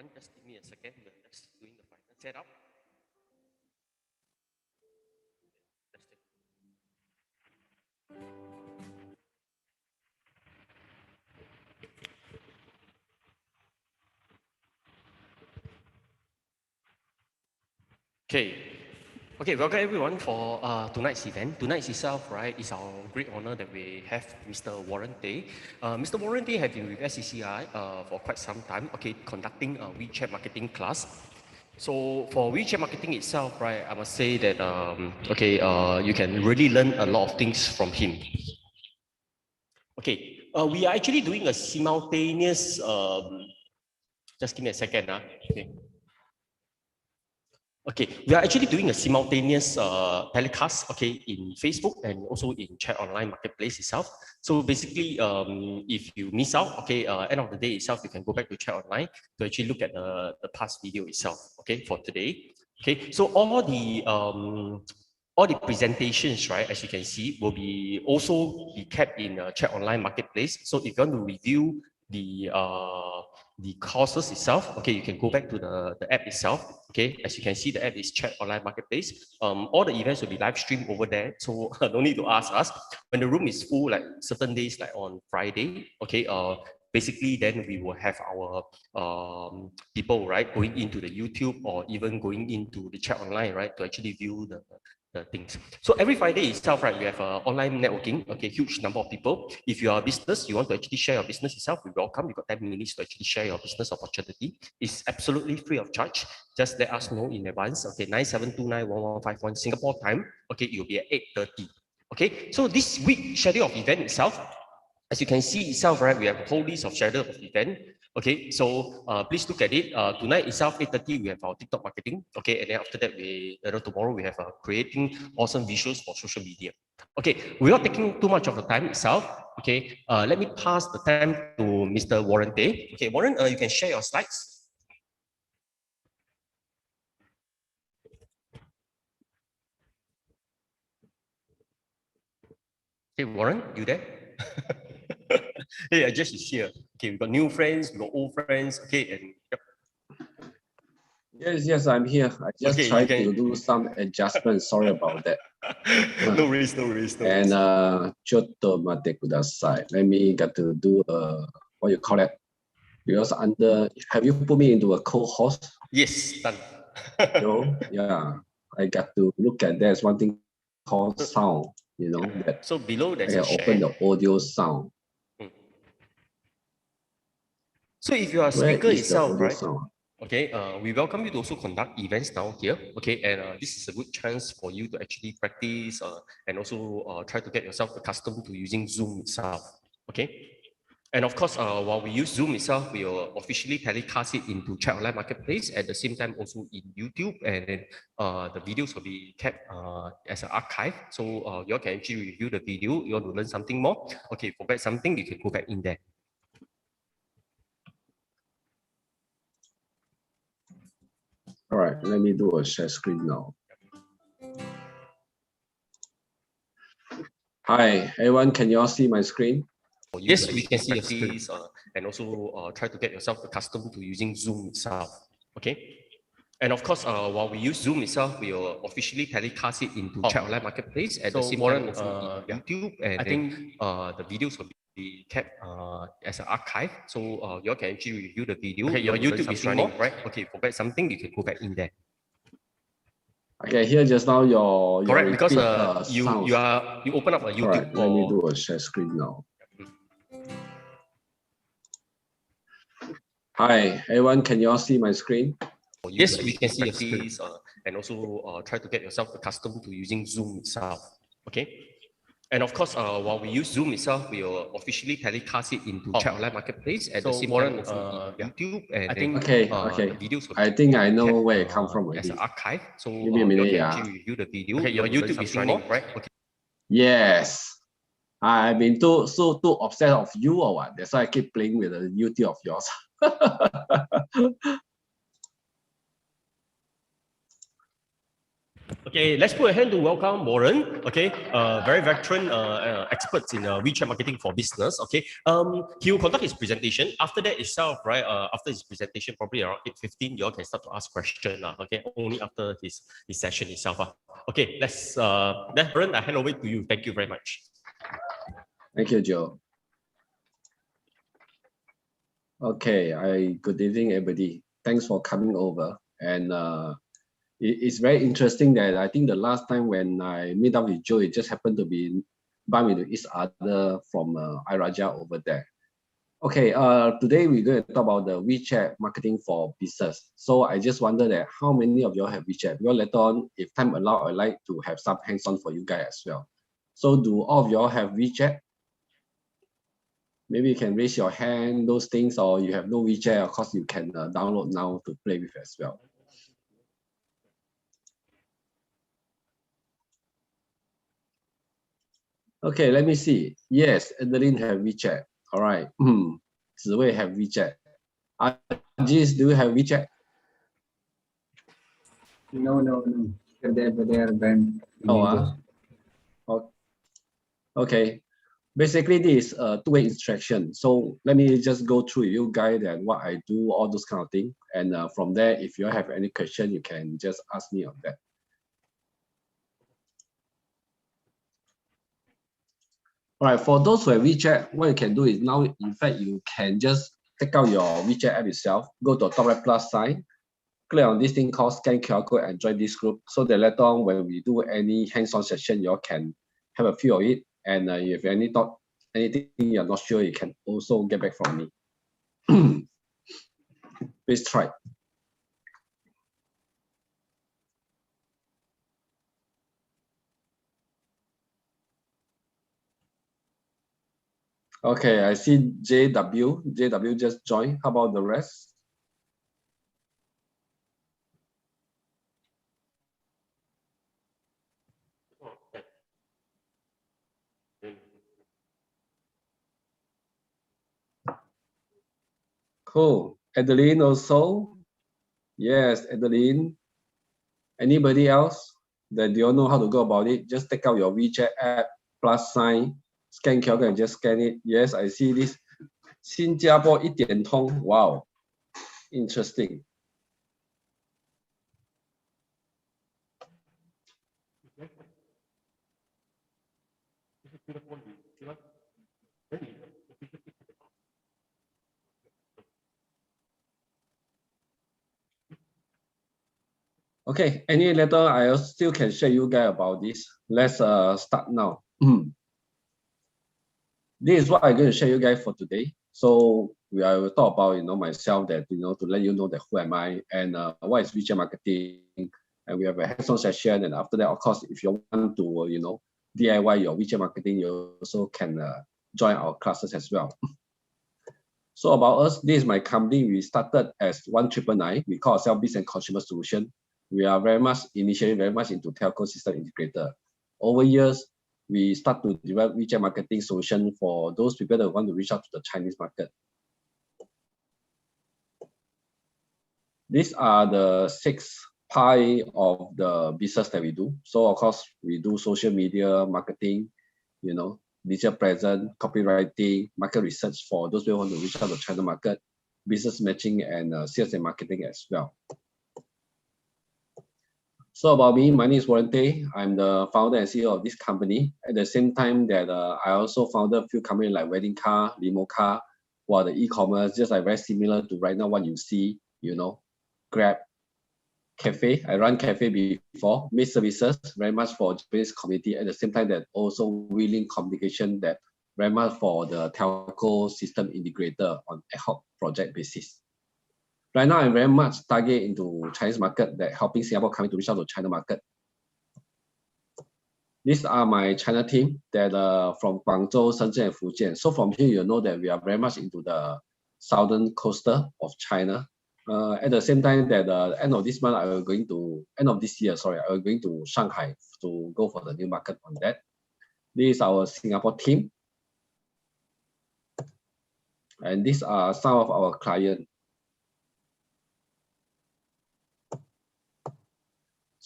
Warren, just give me a second. We're just doing the final setup. Okay, welcome everyone for tonight's event. Tonight's itself, right, is our great honor that we have Mr. Warren Tay. Mr. Warren Tay has been with SCCI for quite some time, okay, conducting a WeChat marketing class. So for WeChat marketing itself, right, I must say that, you can really learn a lot of things from him. Okay, we are actually doing a simultaneous, just give me a second. Okay, we are actually doing a simultaneous telecast, okay, in Facebook and also in Chat Online Marketplace itself. So basically, if you miss out, okay, end of the day itself, you can go back to Chat Online to actually look at the past video itself, okay, for today. Okay, so all the presentations, right, as you can see, will be also be kept in Chat Online Marketplace. So if you want to review the courses itself, okay, you can go back to the app itself. Okay, as you can see, the app is Chat Online Marketplace. All the events will be live streamed over there, so no need to ask us. When the room is full, like certain days, like on Friday, okay, basically then we will have our people, right, going into the YouTube or even going into the Chat Online, right, to actually view the things. So every Friday itself, right, we have online networking, okay, huge number of people. If you are a business, you want to actually share your business itself, we welcome. You got 10 minutes to actually share your business opportunity. It's absolutely free of charge. Just let us know in advance. Okay, 97291151 Singapore time. Okay, it will be at 8:30. Okay, so this week schedule of event itself, as you can see itself, right, we have a whole list of schedule of event. Okay, so please look at it. Tonight itself, 8:30, we have our TikTok marketing. Okay, and then after that, tomorrow we have creating awesome visuals for social media. Okay, without taking too much of the time itself, okay, let me pass the time to Mr. Warren Tay. Okay, Warren, you can share your slides. Hey, Warren, you there? Hey, I just is here. Okay, we got new friends, we got old friends. Okay, and yep. Yes, I'm here. I just tried to do some adjustments. Sorry about that. No worries. And chotto mate kudasai. Let me get to do what you call it. Because have you put me into a co-host? Yes, done. So yeah, I got to look at there's one thing called sound. You know that. So below there's I can open the audio sound. So if you are a speaker itself, right? Sound? Okay, we welcome you to also conduct events now here. Okay, and this is a good chance for you to actually practice and also try to get yourself accustomed to using Zoom itself. Okay. And of course, while we use Zoom itself, we will officially telecast it into Chat Online Marketplace at the same time also in YouTube, and then the videos will be kept as an archive. So you all can actually review the video. You want to learn something more? Okay, forget something, you can go back in there. All right, let me do a share screen now. Hi, everyone. Can you all see my screen? Yes, we can see your screen. And also try to get yourself accustomed to using Zoom itself. Okay. And of course, while we use Zoom itself, we will officially telecast it into Chat Online Marketplace at the same time also in YouTube, and I think the videos will be kept as an archive. So you all can actually review the video. Okay, your YouTube is running, right? Okay, forget something, you can go back in there. Okay, here just now your correct, because you open up a YouTube. Right, let me do a share screen now. Hi, everyone. Can you all see my screen? Yes, we can see your screen. And also try to get yourself accustomed to using Zoom itself. Okay. And of course, while we use Zoom itself, we will officially telecast it into Chat Online Marketplace at the same time also in YouTube, and I think okay. the videos. I think I know where it comes from as an archive. So give me a minute, you can actually review the video. Okay, your YouTube is running, right? Okay. Yes. I've been too obsessed of you or what? That's why I keep playing with the YouTube of yours. Okay, let's put a hand to welcome Warren. Okay, very veteran experts in WeChat marketing for business. Okay, he will conduct his presentation. After that itself, right? After his presentation, probably around 8:15, you all can start to ask questions. Okay, only after his session itself. Okay, let's Warren, I hand over to you. Thank you very much. Thank you, Joe. Okay, good evening, everybody. Thanks for coming over. And it's very interesting that I think the last time when I meet up with Joe, it just happened to be bump into each other from iRaja over there. Okay, today we're going to talk about the WeChat marketing for business. So I just wonder that how many of you all have WeChat? Because later on, if time allow, I'd like to have some hands-on for you guys as well. So do all of you all have WeChat? Maybe you can raise your hand, those things, or you have no WeChat, of course you can download now to play with as well. Okay, let me see. Yes, Adeline have WeChat. All right. Ziwei have WeChat. Ajis, do you have WeChat? No. They are banned. Oh, okay. Basically, this is a two-way instruction. So let me just go through you guys and what I do, all those kind of things. And from there, if you have any question, you can just ask me on that. All right, for those who have WeChat, what you can do is now, in fact, you can just take out your WeChat app itself, go to the top right plus sign, click on this thing called scan QR code and join this group so that later on when we do any hands-on session, you all can have a feel of it. And if any thought, anything you're not sure, you can also get back from me. Please try. Okay, I see JW. JW just joined. How about the rest? Cool. Adeline also? Yes, Adeline. Anybody else that you all know how to go about it? Just take out your WeChat app, plus sign, scan QR code and just scan it. Yes, I see this. 新加坡一点通. Wow, interesting. Okay, any later I still can share you guys about this. Let's start now. This is what I'm going to share you guys for today. So I will talk about myself that to let you know that who am I and what is WeChat marketing, and we have a hands-on session. And after that, of course, if you want to DIY your WeChat marketing, you also can join our classes as well. So about us, this is my company. We started as 1999. We call ourselves Business and Consumer Solution. We are initially very much into telco system integrator. Over years, we start to develop WeChat marketing solution for those people that want to reach out to the Chinese market. These are the 6 pie of the business that we do. So of course, we do social media marketing, digital presence, copywriting, market research for those people who want to reach out to the China market, business matching, and sales and marketing as well. So about me, my name is Warren Tay. I'm the founder and CEO of this company. At the same time that I also founded a few companies like Wedding Car, Limo Car, or the e-commerce, just like very similar to right now what you see, Grab, Cafe. I run Cafe before, made services very much for Japanese community. At the same time that also willing communication that very much for the telco system integrator on ad hoc project basis. Right now, I'm very much target into Chinese market that helping Singapore coming to reach out to China market. These are my China team that from Guangzhou, Shenzhen, and Fujian. So from here, you know that we are very much into the southern coastal of China. At the same time that end of this month, end of this year, sorry, I will going to Shanghai to go for the new market on that. This is our Singapore team. And these are some of our clients.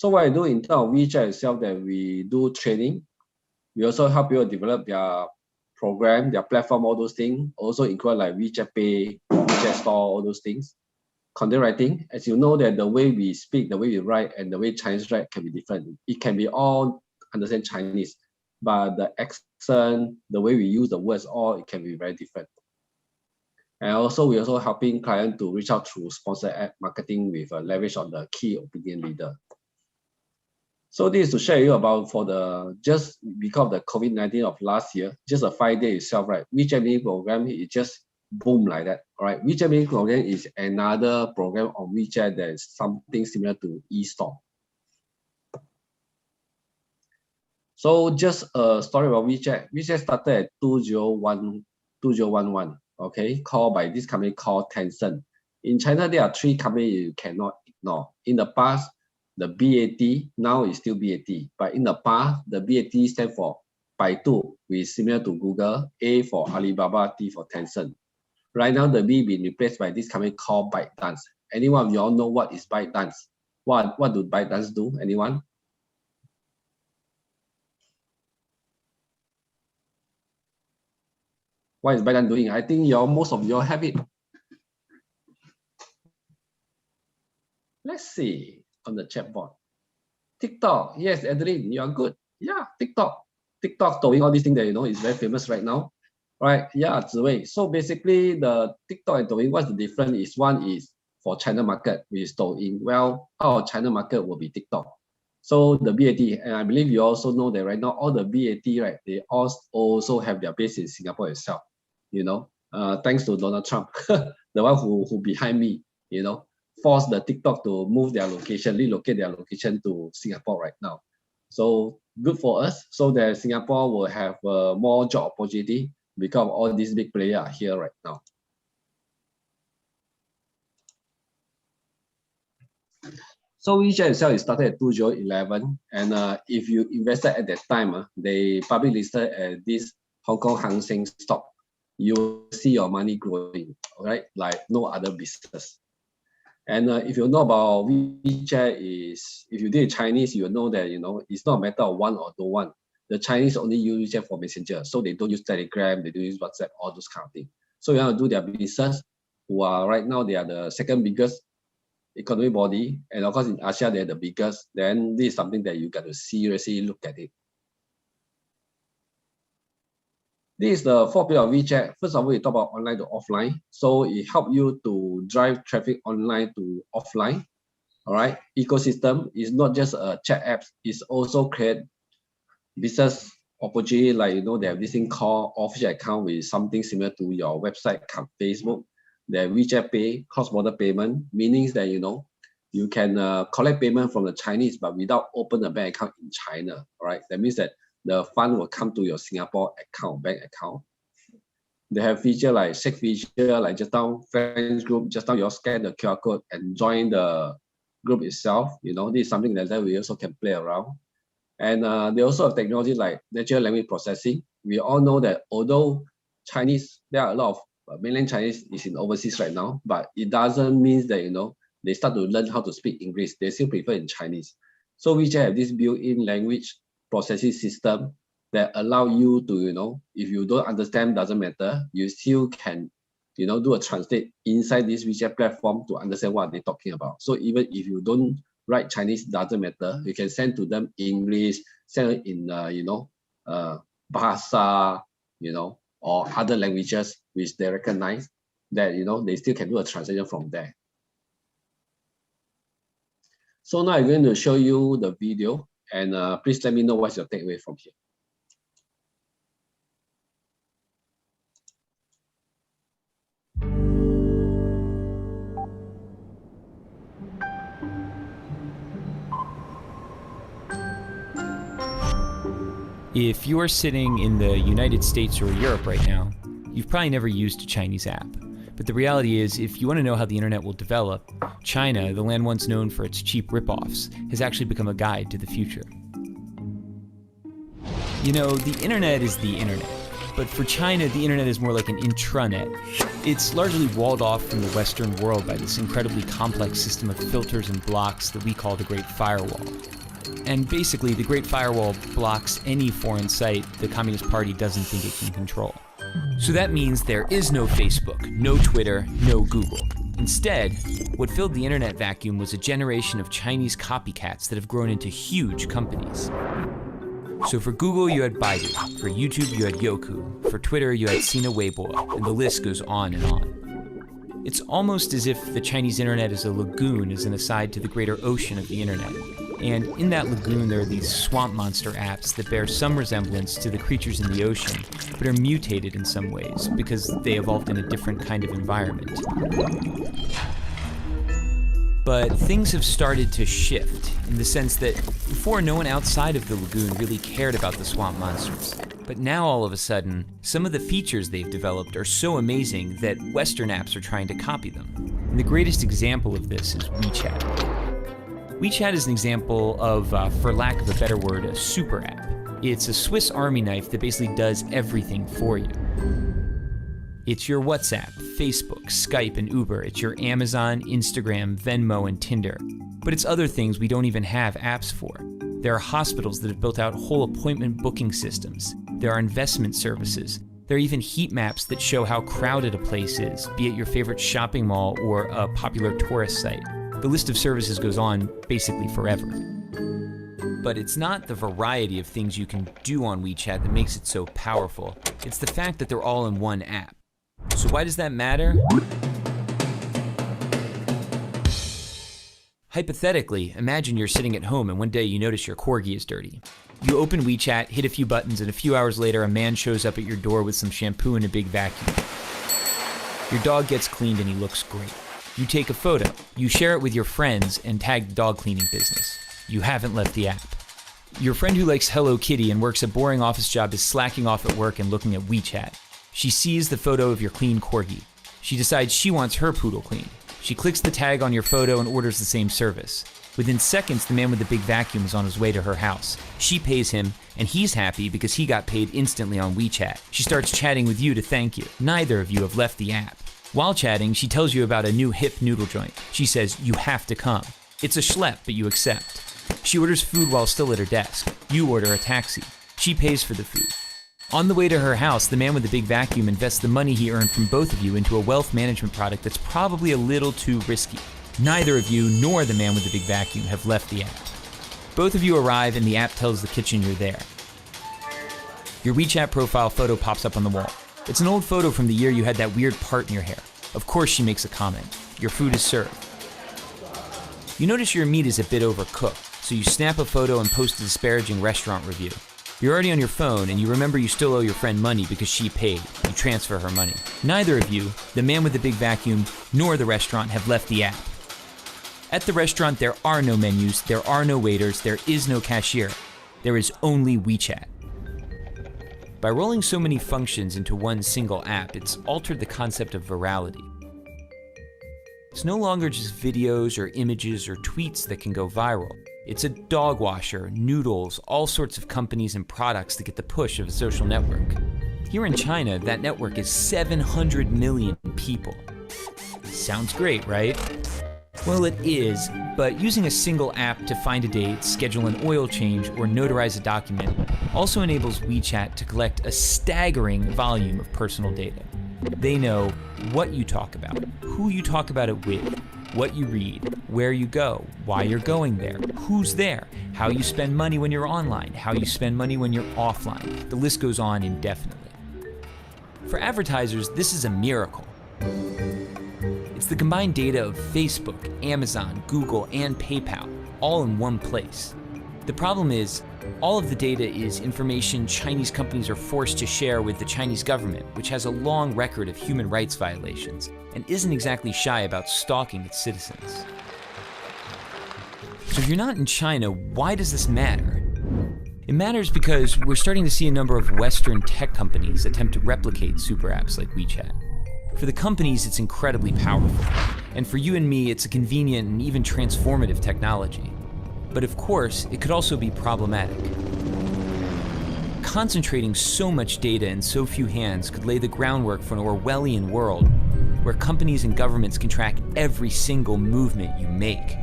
So what I do in terms of WeChat itself, that we do training. We also help people develop their program, their platform, all those things. Also include like WeChat Pay, WeChat Store, all those things. Content writing, as you know that the way we speak, the way we write, and the way Chinese write can be different. It can be all understand Chinese, but the accent, the way we use the words, all it can be very different. And also, we're also helping clients to reach out through sponsored ad marketing with a leverage on the key opinion leader. So this is to share you about for the, just because of the COVID-19 of last year, just a 5 day itself, right? WeChat mini program is just boom like that, all right? WeChat mini program is another program on WeChat that is something similar to eStore. So just a story about WeChat. WeChat started at 2011, okay, called by this company called Tencent. In China, there are 3 companies you cannot ignore. In the past, the BAT, now is still BAT, but in the past, the BAT stands for Baidu, which is similar to Google, A for Alibaba, T for Tencent. Right now, the B been replaced by this company called ByteDance. Anyone of you all know what is ByteDance? What do ByteDance do? Anyone? What is ByteDance doing? I think most of you all have it. Let's see on the chat board. TikTok, yes, Adeline, you are good. Yeah, TikTok doing all these things that you know is very famous right now. Right, yeah, Ziwei. So basically the TikTok and Douyin, what's the difference is one is for China market, which is Douyin. Well, our China market will be TikTok. So the BAT, and I believe you also know that right now, all the BAT, right, they also have their base in Singapore itself, you know, thanks to Donald Trump, the one who behind me, you know, forced the TikTok to move their location, relocate their location to Singapore right now. So good for us, so that Singapore will have more job opportunity because all these big players are here right now. So WeChat itself is started at 2011, and if you invested at that time, they public listed at this Hong Kong Hang Seng stock, you will see your money growing, right? Like no other business. And if you know about WeChat is, if you did Chinese, you will know that, you know, it's not a matter of one or no one. The Chinese only use WeChat for Messenger, so they don't use Telegram, they don't use WhatsApp, all those kind of things. So you want to do their business, who are right now, they are the second biggest economic body, and of course in Asia they're the biggest. Then this is something that you got to seriously look at it. This is the 4 pillars of WeChat. First of all, we talk about online to offline. So it helps you to drive traffic online to offline. All right, ecosystem is not just a chat apps, it's also create business opportunity, like, you know, they have this thing called official account with something similar to your website, Facebook. The WeChat Pay, cross-border payment, meaning that, you know, you can collect payment from the Chinese, but without open a bank account in China. All right, that means that the fund will come to your Singapore account, bank account. They have feature like sick feature, like just now friends group, just now you scan the QR code and join the group itself. You know, this is something that we also can play around. And they also have technology like natural language processing. We all know that although Chinese, there are a lot of mainland Chinese is in overseas right now, but it doesn't mean that, you know, they start to learn how to speak English. They still prefer in Chinese. So we just have this built-in language processing system that allow you to, you know, if you don't understand, doesn't matter, you still can, you know, do a translate inside this WeChat platform to understand what they're talking about. So even if you don't write Chinese, doesn't matter, you can send to them English, send it in, you know, Bahasa, you know, or other languages which they recognize, that, you know, they still can do a translation from there. So now I'm going to show you the video, and please let me know what's your takeaway from here. If you are sitting in the United States or Europe right now, you've probably never used a Chinese app. But the reality is, if you want to know how the internet will develop, China, the land once known for its cheap ripoffs, has actually become a guide to the future. You know, the internet is the internet. But for China, the internet is more like an intranet. It's largely walled off from the Western world by this incredibly complex system of filters and blocks that we call the Great Firewall. And basically, the Great Firewall blocks any foreign site the Communist Party doesn't think it can control. So that means there is no Facebook, no Twitter, no Google. Instead, what filled the internet vacuum was a generation of Chinese copycats that have grown into huge companies. So for Google, you had Baidu. For YouTube, you had Youku. For Twitter, you had Sina Weibo, and the list goes on and on. It's almost as if the Chinese internet is a lagoon as an aside to the greater ocean of the internet. And in that lagoon, there are these swamp monster apps that bear some resemblance to the creatures in the ocean, but are mutated in some ways because they evolved in a different kind of environment. But things have started to shift in the sense that before, no one outside of the lagoon really cared about the swamp monsters. But now all of a sudden, some of the features they've developed are so amazing that Western apps are trying to copy them. And the greatest example of this is WeChat. WeChat is an example of, for lack of a better word, a super app. It's a Swiss Army knife that basically does everything for you. It's your WhatsApp, Facebook, Skype, and Uber. It's your Amazon, Instagram, Venmo, and Tinder. But it's other things we don't even have apps for. There are hospitals that have built out whole appointment booking systems. There are investment services. There are even heat maps that show how crowded a place is, be it your favorite shopping mall or a popular tourist site. The list of services goes on basically forever. But it's not the variety of things you can do on WeChat that makes it so powerful. It's the fact that they're all in one app. So why does that matter? Hypothetically, imagine you're sitting at home and one day you notice your corgi is dirty. You open WeChat, hit a few buttons, and a few hours later a man shows up at your door with some shampoo and a big vacuum. Your dog gets cleaned and he looks great. You take a photo, you share it with your friends, and tag the dog cleaning business. You haven't left the app. Your friend who likes Hello Kitty and works a boring office job is slacking off at work and looking at WeChat. She sees the photo of your clean corgi. She decides she wants her poodle clean. She clicks the tag on your photo and orders the same service. Within seconds, the man with the big vacuum is on his way to her house. She pays him, and he's happy because he got paid instantly on WeChat. She starts chatting with you to thank you. Neither of you have left the app. While chatting, she tells you about a new hip noodle joint. She says, you have to come. It's a schlep, but you accept. She orders food while still at her desk. You order a taxi. She pays for the food. On the way to her house, the man with the big vacuum invests the money he earned from both of you into a wealth management product that's probably a little too risky. Neither of you nor the man with the big vacuum have left the app. Both of you arrive and the app tells the kitchen you're there. Your WeChat profile photo pops up on the wall. It's an old photo from the year you had that weird part in your hair. Of course she makes a comment. Your food is served. You notice your meat is a bit overcooked, so you snap a photo and post a disparaging restaurant review. You're already on your phone and you remember you still owe your friend money because she paid. You transfer her money. Neither of you, the man with the big vacuum, nor the restaurant have left the app. At the restaurant, there are no menus, there are no waiters, there is no cashier. There is only WeChat. By rolling so many functions into one single app, it's altered the concept of virality. It's no longer just videos or images or tweets that can go viral. It's a dog washer, noodles, all sorts of companies and products that get the push of a social network. Here in China, that network is 700 million people. Sounds great, right? Well, it is, but using a single app to find a date, schedule an oil change, or notarize a document also enables WeChat to collect a staggering volume of personal data. They know what you talk about, who you talk about it with, what you read, where you go, why you're going there, who's there, how you spend money when you're online, how you spend money when you're offline. The list goes on indefinitely. For advertisers, this is a miracle. It's the combined data of Facebook, Amazon, Google, and PayPal, all in one place. The problem is, all of the data is information Chinese companies are forced to share with the Chinese government, which has a long record of human rights violations, and isn't exactly shy about stalking its citizens. So if you're not in China, why does this matter? It matters because we're starting to see a number of Western tech companies attempt to replicate super apps like WeChat. For the companies, it's incredibly powerful, and for you and me, it's a convenient and even transformative technology. But of course, it could also be problematic. Concentrating so much data in so few hands could lay the groundwork for an Orwellian world where companies and governments can track every single movement you make.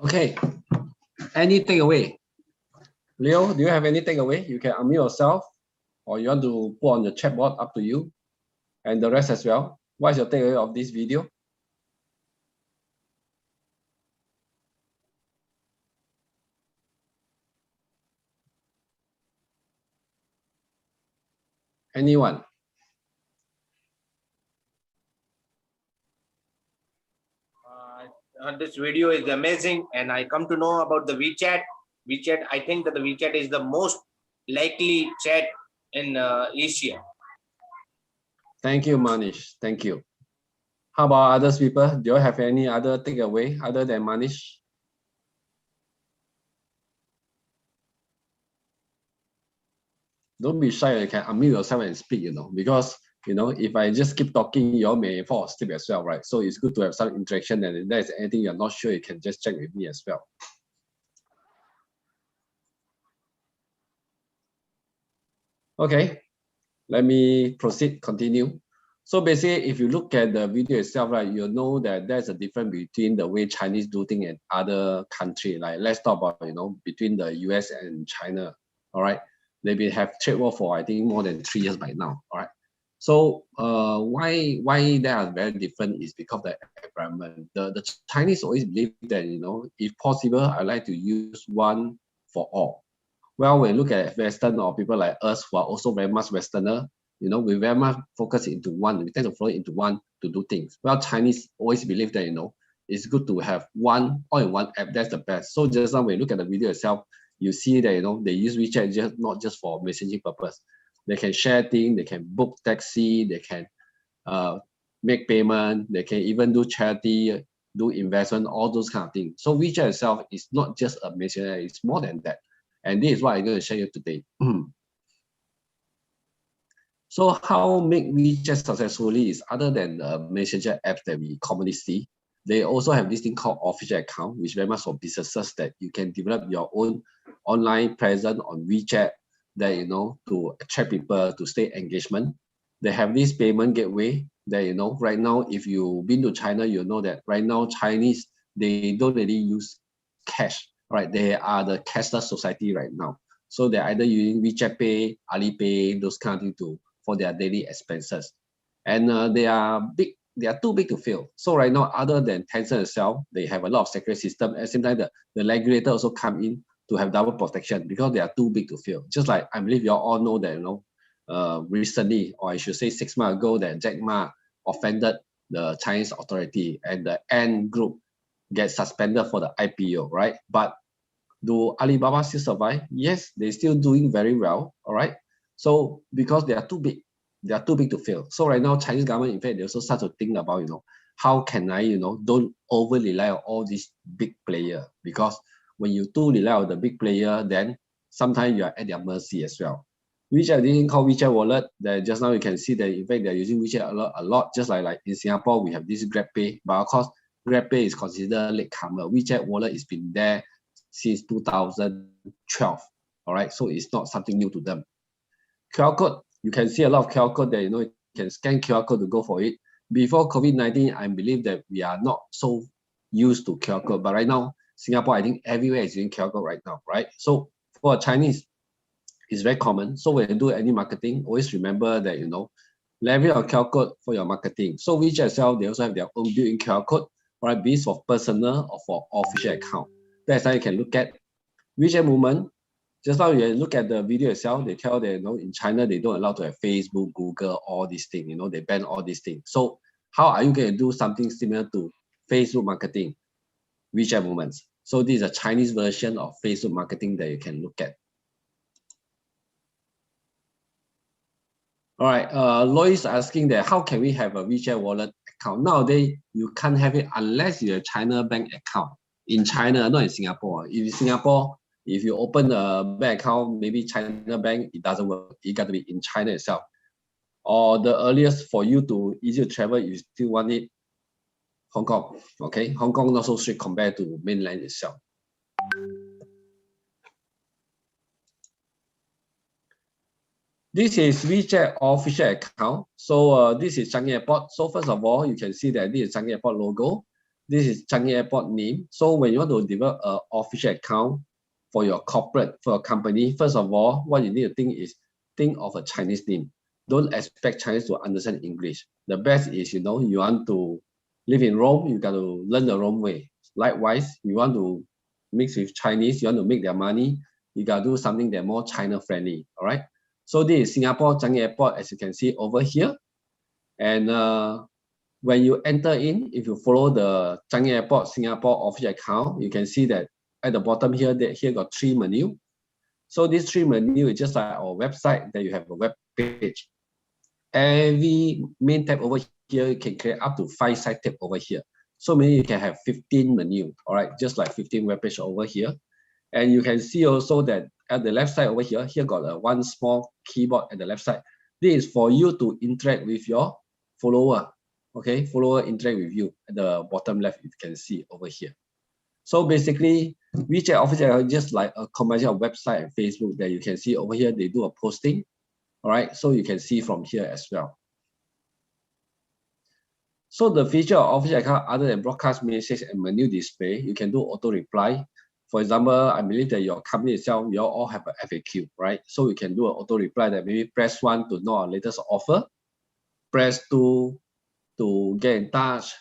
Okay, any takeaway? Leo, do you have any takeaway? You can unmute yourself, or you want to put on the chat board, up to you. And the rest as well. What is your takeaway of this video? Anyone? This video is amazing, and I come to know about the WeChat. I think that the WeChat is the most likely chat in Asia. Thank you, Manish. Thank you. How about others people? Do you have any other takeaway other than Manish? Don't be shy. You can unmute yourself and speak, because if I just keep talking, you all may fall asleep as well, right? So it's good to have some interaction, and if there's anything you're not sure, you can just check with me as well. Okay, let me continue. So basically, if you look at the video itself, right, you'll know that there's a difference between the way Chinese do things and other countries. Like, let's talk about, between the US and China, all right? They've been have trade war for, I think, more than 3 years by now, all right? So why they are very different is because of the environment. The Chinese always believe that, if possible, I like to use one for all. Well, when you look at Western or people like us who are also very much Westerner, we very much focus into one. We tend to follow into one to do things. Well, Chinese always believe that, it's good to have one all-in-one app. That's the best. So just now when you look at the video itself, you see that, they use WeChat not just for messaging purpose. They can share things, they can book taxi, they can make payment, they can even do charity, do investment, all those kind of things. So WeChat itself is not just a messenger, it's more than that. And this is what I'm going to share you today. So how make WeChat successfully is other than the messenger apps that we commonly see, they also have this thing called official account, which very much for businesses that you can develop your own online presence on WeChat that, to attract people, to stay engagement. They have this payment gateway that, right now, if you've been to China, you know that right now Chinese, they don't really use cash, right? They are the cashless society right now. So they're either using WeChat Pay, Alipay, those kind of things for their daily expenses. And they are too big to fail. So right now, other than Tencent itself, they have a lot of security system. At the same time, the regulator also come in to have double protection because they are too big to fail. Just like I believe you all know that, recently, or I should say 6 months ago, that Jack Ma offended the Chinese authority and the Ant Group gets suspended for the IPO, right? But do Alibaba still survive? Yes, they're still doing very well, all right? So because they are too big to fail. So right now, Chinese government, in fact, they also start to think about, how can I, don't over rely on all these big players, because when you too rely on the big player, then sometimes you are at their mercy as well. WeChat, didn't call WeChat Wallet, that just now you can see that in fact they're using WeChat a lot, just like in Singapore, we have this GrabPay, but of course, GrabPay is considered latecomer. WeChat Wallet has been there since 2012, all right? So it's not something new to them. QR code, you can see a lot of QR code that, you can scan QR code to go for it. Before COVID-19, I believe that we are not so used to QR code, but right now, Singapore, I think everywhere is using QR code right now, right? So for Chinese, it's very common. So when you do any marketing, always remember that, leverage your QR code for your marketing. So WeChat itself, they also have their own built-in QR code, right? Be it for personal or for official account. That's how you can look at WeChat movement. Just now you look at the video itself, they tell that, in China, they don't allow to have Facebook, Google, all these things, they ban all these things. So how are you going to do something similar to Facebook marketing? WeChat movements. So this is a Chinese version of Facebook marketing that you can look at. All right, Lois asking that how can we have a WeChat wallet account? Nowadays, you can't have it unless you have a China bank account in China, not in Singapore. In Singapore, If you open a bank account, maybe China bank, it doesn't work. It got to be in China itself. Or the earliest for you to easy to travel, you still want it Hong Kong. Okay, Hong Kong not so strict compared to mainland itself. This is WeChat official account. So this is Changi Airport. So first of all, you can see that this is Changi Airport logo. This is Changi Airport name. So when you want to develop an official account for your corporate, for a company, first of all, what you need to think is think of a Chinese name. Don't expect Chinese to understand English. The best is, you want to live in Rome, you got to learn the Rome way. Likewise, you want to mix with Chinese, you want to make their money, you got to do something that more China friendly, all right? So this is Singapore Changi Airport, as you can see over here. And when you enter in, if you follow the Changi Airport Singapore official account, you can see that at the bottom here, here got 3 menu. So this 3 menu is just like our website that you have a web page. Every main tab over here, you can create up to 5 side tab over here. So maybe you can have 15 menu, all right, just like 15 web page over here. And you can see also that at the left side over here, got a one small keyboard at the left side. This is for you to interact with your follower. Okay, follower interact with you at the bottom left, you can see over here. So basically, WeChat official is just like a combination of website and Facebook that you can see over here. They do a posting. All right, so you can see from here as well. So the feature of official account, other than broadcast message and menu display, you can do auto reply. For example, I believe that your company itself, you all have an FAQ, right? So you can do an auto reply that maybe press 1 to know our latest offer, press 2 to get in touch,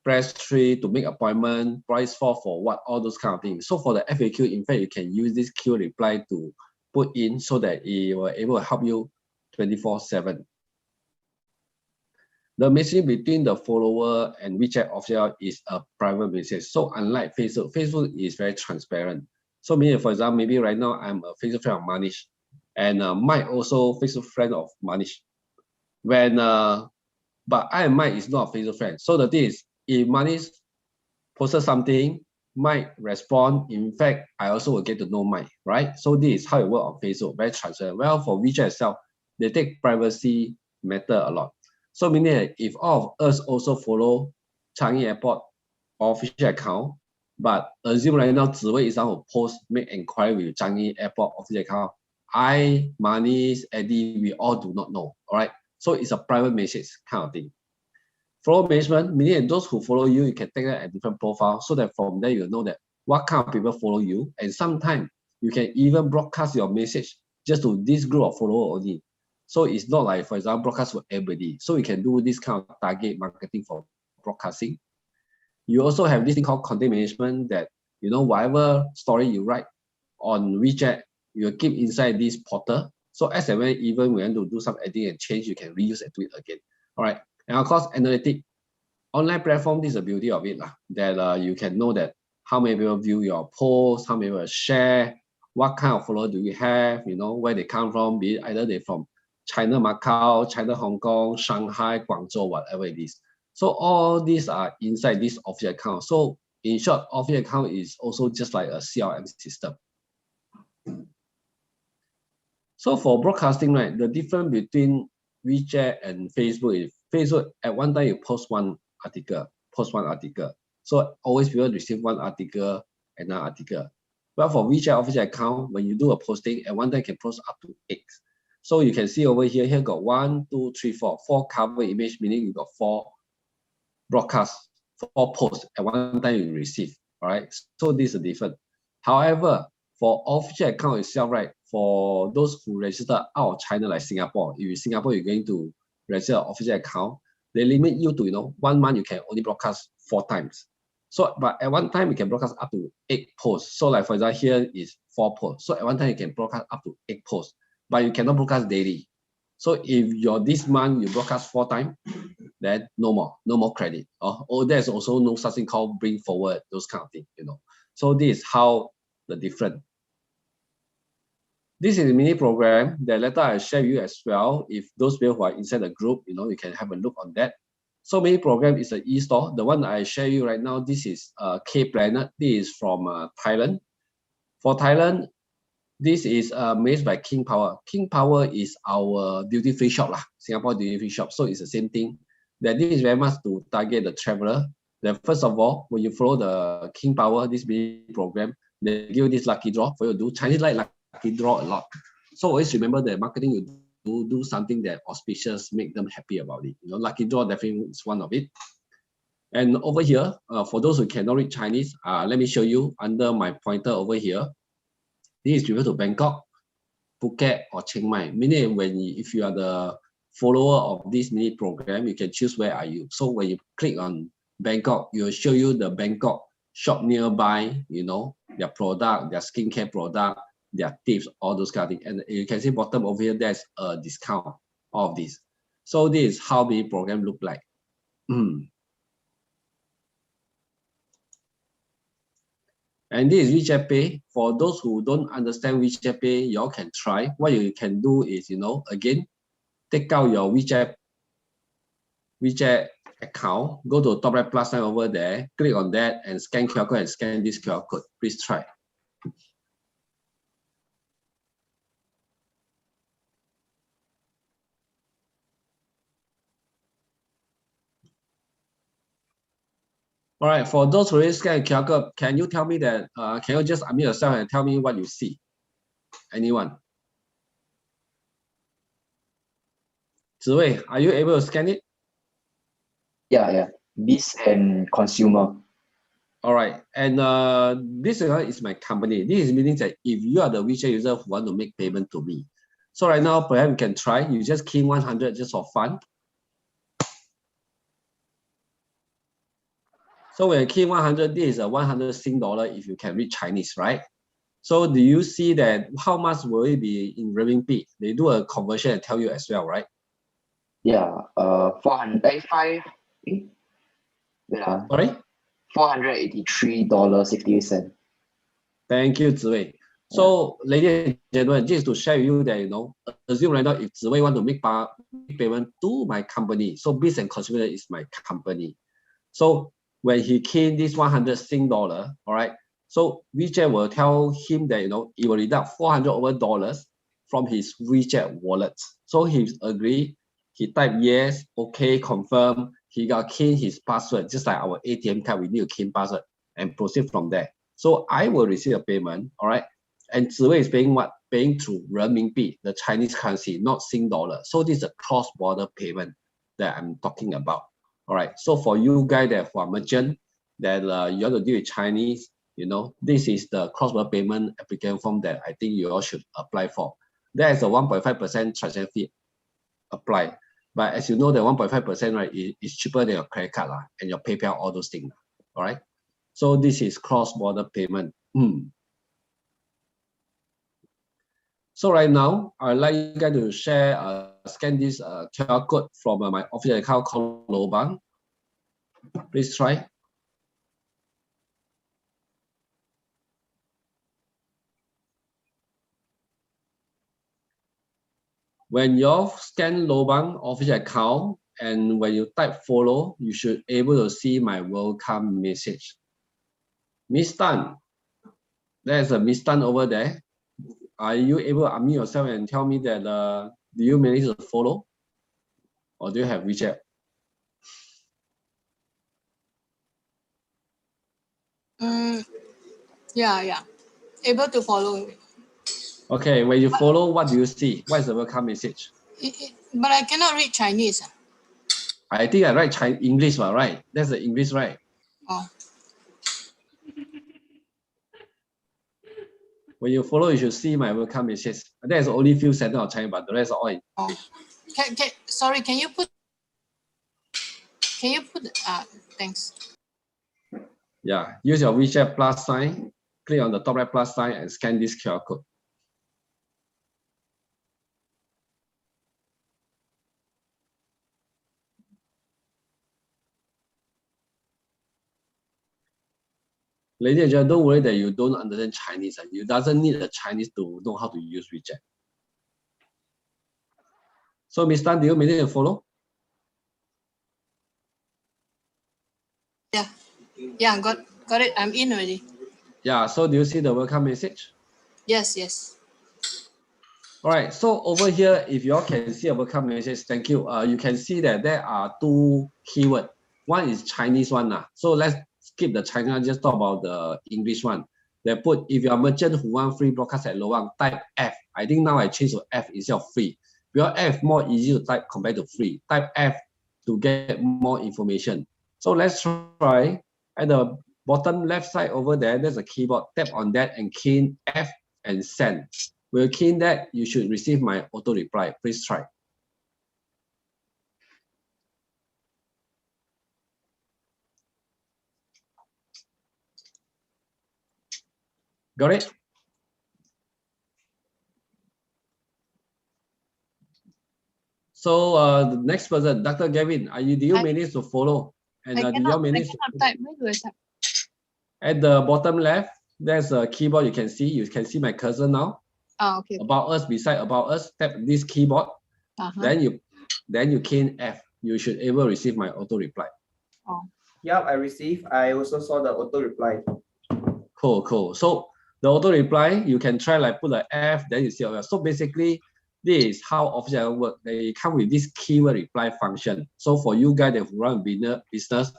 press 3 to make appointment, price 4 for what, all those kind of things. So for the FAQ, in fact, you can use this Q reply to put in so that it will able to help you 24/7. The messaging between the follower and WeChat official is a private message. So unlike Facebook, Facebook is very transparent. So maybe, for example, maybe right now I'm a Facebook friend of Manish, and Mike also Facebook friend of Manish. But I and Mike is not a Facebook friend. So the thing is, if Manish posted something, Mike respond. In fact, I also will get to know Mike, right? So this is how it works on Facebook, very transparent. Well, for WeChat itself, they take privacy matter a lot. So meaning if all of us also follow Changi Airport official account, but assume right now Ziwei is will post, make inquiry with Changi Airport official account, I, Manish, Eddie, we all do not know, all right? So it's a private message kind of thing. Follow management, meaning those who follow you, you can take that at different profile so that from there you know that what kind of people follow you, and sometimes you can even broadcast your message just to this group of followers only. So it's not like, for example, broadcast for everybody. So we can do this kind of target marketing for broadcasting. You also have this thing called content management that, whatever story you write on WeChat, you keep inside this portal. So as and when even we want to do some editing and change, you can reuse and do it again. All right. And of course, analytic online platform, this is the beauty of it, that you can know that how many people view your post, how many people share, what kind of follower do you have, where they come from, be it either they're from China, Macau, China, Hong Kong, Shanghai, Guangzhou, whatever it is. So all these are inside this official account. So in short, official account is also just like a CRM system. So for broadcasting, right, the difference between WeChat and Facebook is Facebook at one time you post one article. So always people receive one article, another article. But for WeChat official account, when you do a posting, at one time you can post up to 8. So you can see over here, got 1, 2, 3, 4, 4 cover image, meaning you got 4 broadcasts, 4 posts at one time you receive. All right. So this is different. However, for official account itself, right, for those who register out of China, like Singapore, if you're Singapore, you're going to register an official account, they limit you to, 1 month you can only broadcast 4 times. So, but at one time you can broadcast up to 8 posts. So like for example, here is 4 posts. So at one time you can broadcast up to 8 posts, but you cannot broadcast daily. So if this month you broadcast 4 times, then no more credit. Or there's also no such thing called bring forward, those kind of things, So this is how the different. This is a mini program that later I'll share with you as well. If those people who are inside the group, you can have a look on that. So mini program is an e-store. The one I share you right now, this is K-Planet. This is from Thailand. For Thailand, this is made by King Power. King Power is our duty-free shop lah, Singapore duty-free shop. So it's the same thing. That this is very much to target the traveler. Then first of all, when you follow the King Power, this big program, they give you this lucky draw for you to do. Chinese like lucky draw a lot. So always remember that marketing, you do something that auspicious, make them happy about it. You know, lucky draw definitely is one of it. And over here, for those who cannot read Chinese, let me show you under my pointer over here. This is referred to Bangkok, Phuket, or Chiang Mai. Meaning if you are the follower of this mini program, you can choose where are you. So when you click on Bangkok, it will show you the Bangkok shop nearby, you know, their product, their skincare product, their tips, all those kind of things. And you can see bottom over here, there's a discount of this. So this is how the program look like. And this is WeChat Pay. For those who don't understand WeChat Pay, y'all can try. What you can do is, you know, again, take out your WeChat account, go to top right plus sign over there, click on that and scan QR code and scan this QR code. Please try. All right, for those who already scan QR code, can you tell me that, can you just unmute yourself and tell me what you see? Anyone? Ziwei, are you able to scan it? Yeah. This and consumer. All right, and this is my company. This is meaning that if you are the WeChat user who want to make payment to me. So right now, perhaps you can try, you just key 100 just for fun. So when you key 100, this is a 100 Sing dollar if you can read Chinese, right? So do you see that how much will it be in renminbi? They do a conversion and tell you as well, right? Yeah, 485. Sorry? $483.68. Thank you, Ziwei. So, ladies and gentlemen, just to share with you that, you know, assume right now if Ziwei want to make payment to my company, so Biz and Consumer is my company. So when he key in this 100 Sing dollar, all right, so WeChat will tell him that, you know, it will deduct $400 over from his WeChat wallet. So he's agree, he type yes, okay, confirm, he got key his password, just like our ATM card, we need to key password and proceed from there. So I will receive a payment, all right, and Ziwei is paying what? Paying through renminbi, the Chinese currency, not Sing dollar. So this is a cross-border payment that I'm talking about. All right, so for you guys that who are merchant, that you want to deal with Chinese, you know, this is the cross-border payment application form that I think you all should apply for. There is a 1.5% transaction fee apply. But as you know, the 1.5%, right, is cheaper than your credit card and your PayPal, all those things. All right, so this is cross-border payment. So right now, I'd like you guys to share, scan this QR code from my official account called Lobang. Please try. When you scan Lobang official account and when you type follow, you should able to see my welcome message. Miss Tan, there's a Miss Tan over there. Are you able to unmute yourself and tell me that do you manage to follow or do you have WeChat? Yeah, able to follow. Okay, when you follow, what do you see? What is the welcome message? But I cannot read Chinese. I think I write English, right? That's the English, right? Oh. When you follow, you should see my welcome message. There's only few sentences of Chinese, but the rest are all in. Oh. Sorry, can you put thanks. Yeah, use your WeChat plus sign, click on the top right plus sign and scan this QR code. Ladies and gentlemen, don't worry that you don't understand Chinese. You doesn't need a Chinese to know how to use WeChat. So, Ms. Tan, do you manage to follow? Yeah, got it. I'm in already. Yeah, so do you see the welcome message? Yes, yes. All right, so over here, if you all can see our come message, thank you. You can see that there are two keywords. One is Chinese one. So let's skip the China, just talk about the English one. They put, if you're a merchant who want free broadcast at Loang, type F. I think now I changed to F instead of free. Because F more easy to type compared to free. Type F to get more information. So let's try. At the bottom left side over there, there's a keyboard. Tap on that and key F and send. Will key in that, you should receive my auto reply. Please try. Got it? So the next person, Dr. Gavin, do you manage to follow? And I do you all cannot manage type. Where do I type? at the bottom left, there's a keyboard you can see. You can see my cursor now. Ah, okay. About us, beside about us, tap this keyboard. Then you key in F. You should able receive my auto reply. Yeah, I received. I also saw the auto reply. Cool. So the auto reply, you can try like put a F, then you see. So basically, this is how official work. They come with this keyword reply function. So for you guys that run business,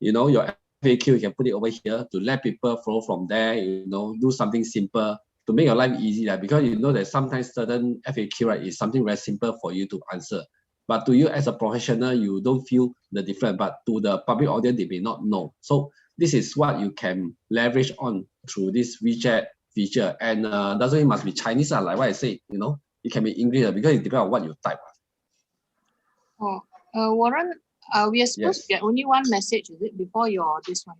you know, your FAQ, you can put it over here to let people flow from there, you know, do something simple to make your life easy. Because you know that sometimes certain FAQ, right, is something very simple for you to answer. But to you as a professional, you don't feel the difference. But to the public audience, they may not know. So this is what you can leverage on through this WeChat feature. And doesn't mean it must be Chinese, like what I say, you know, it can be English because it depends on what you type. Warren, we are supposed to get only one message, is it, before your this one?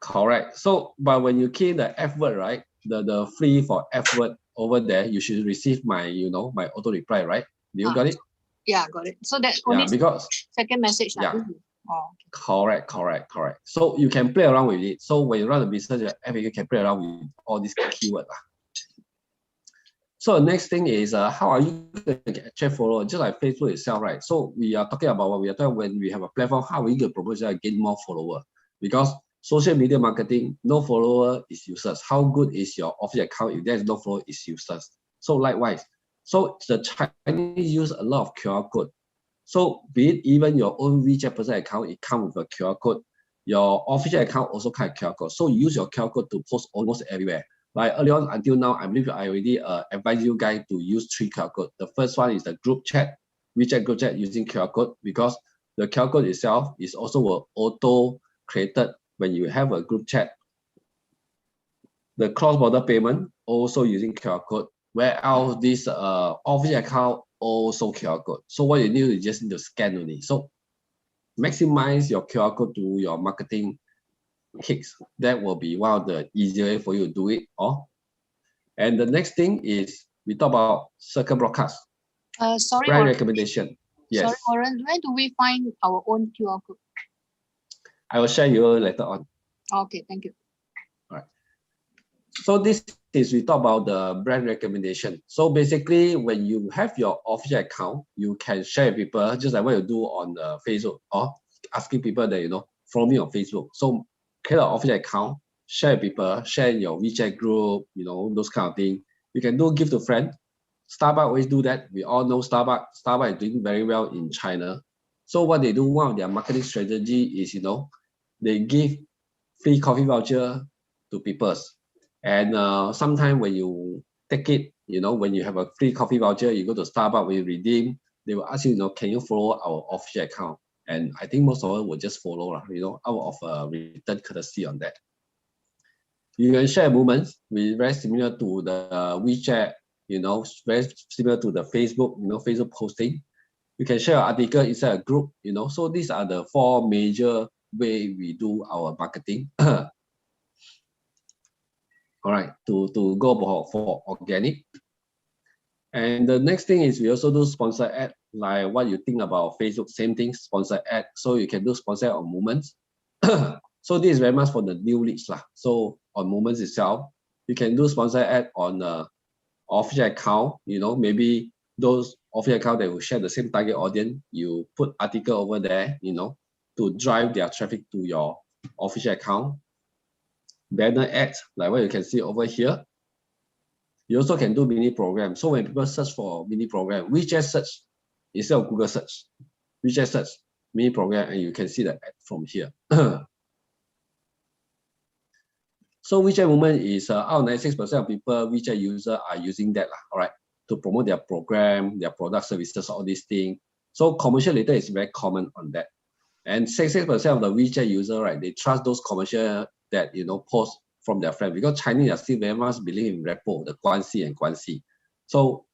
Correct. So, but when you key the F word, right, the free for F word over there, you should receive my, you know, my auto reply, right? Do you got it? Yeah, got it. So that only because second message. Yeah. Okay. Correct. So you can play around with it. So when you run a business, your FAQ can play around with all these keywords. So the next thing is how are you going to get actual follower? Just like Facebook itself, right? So we are talking about what we are talking when we have a platform, how are we going to promote and gain more follower? Because social media marketing, no follower is useless. How good is your official account if there is no follower is useless? So likewise, so the Chinese use a lot of QR code. So be it even your own WeChat personal account, it comes with a QR code. Your official account also comes with QR code. So you use your QR code to post almost everywhere. Like early on until now, I believe I already advise you guys to use 3 QR codes. The first one is the group chat, WeChat group chat using QR code, because the QR code itself is also auto created when you have a group chat. The cross-border payment also using QR code, whereas this official account also QR code. So what you need is just need to scan only. So maximize your QR code to your marketing kicks. That will be one of the easier way for you to do it. And the next thing is we talk about circle broadcast. Sorry, brand Warren. recommendation. Yes. Sorry, Warren. Where do we find our own QR code? I will share you later on. Okay, thank you. All right. So this is we talk about the brand recommendation. So basically, when you have your official account, you can share with people just like what you do on Facebook, or asking people that, you know, follow me on Facebook. So create an official account, share with people, share in your WeChat group, you know, those kind of things. You can do give to friends. Starbucks always do that. We all know Starbucks. Starbucks is doing very well in China. So what they do, one of their marketing strategy is, you know, they give free coffee voucher to people. And sometimes when you take it, you know, when you have a free coffee voucher, you go to Starbucks, when you redeem, they will ask you, you know, can you follow our official account? And I think most of us will just follow, you know, out of return courtesy on that. You can share movements with very similar to the WeChat, you know, very similar to the Facebook, you know, Facebook posting. You can share an article inside a group, you know. So these are the 4 major way we do our marketing. All right, to go for organic. And the next thing is we also do sponsor ad, like what you think about Facebook, same thing, sponsor ad. So you can do sponsor on Moments. So this is very much for the new leads lah. So on Moments itself, you can do sponsor ad on official account, you know, maybe those official account that will share the same target audience, you put article over there, you know, to drive their traffic to your official account. Banner ads, like what you can see over here. You also can do mini program. So when people search for mini program, WeChat search instead of Google search, WeChat search mini program, and you can see the ad from here. So WeChat Movement is out of 96% of people, WeChat user are using that, all right, to promote their program, their product, services, all these things. So commercial data is very common on that. And 66% of the WeChat user, right, they trust those commercial that, post from their friends, because Chinese are still very much believe in rapport, the 关系 and 关系. So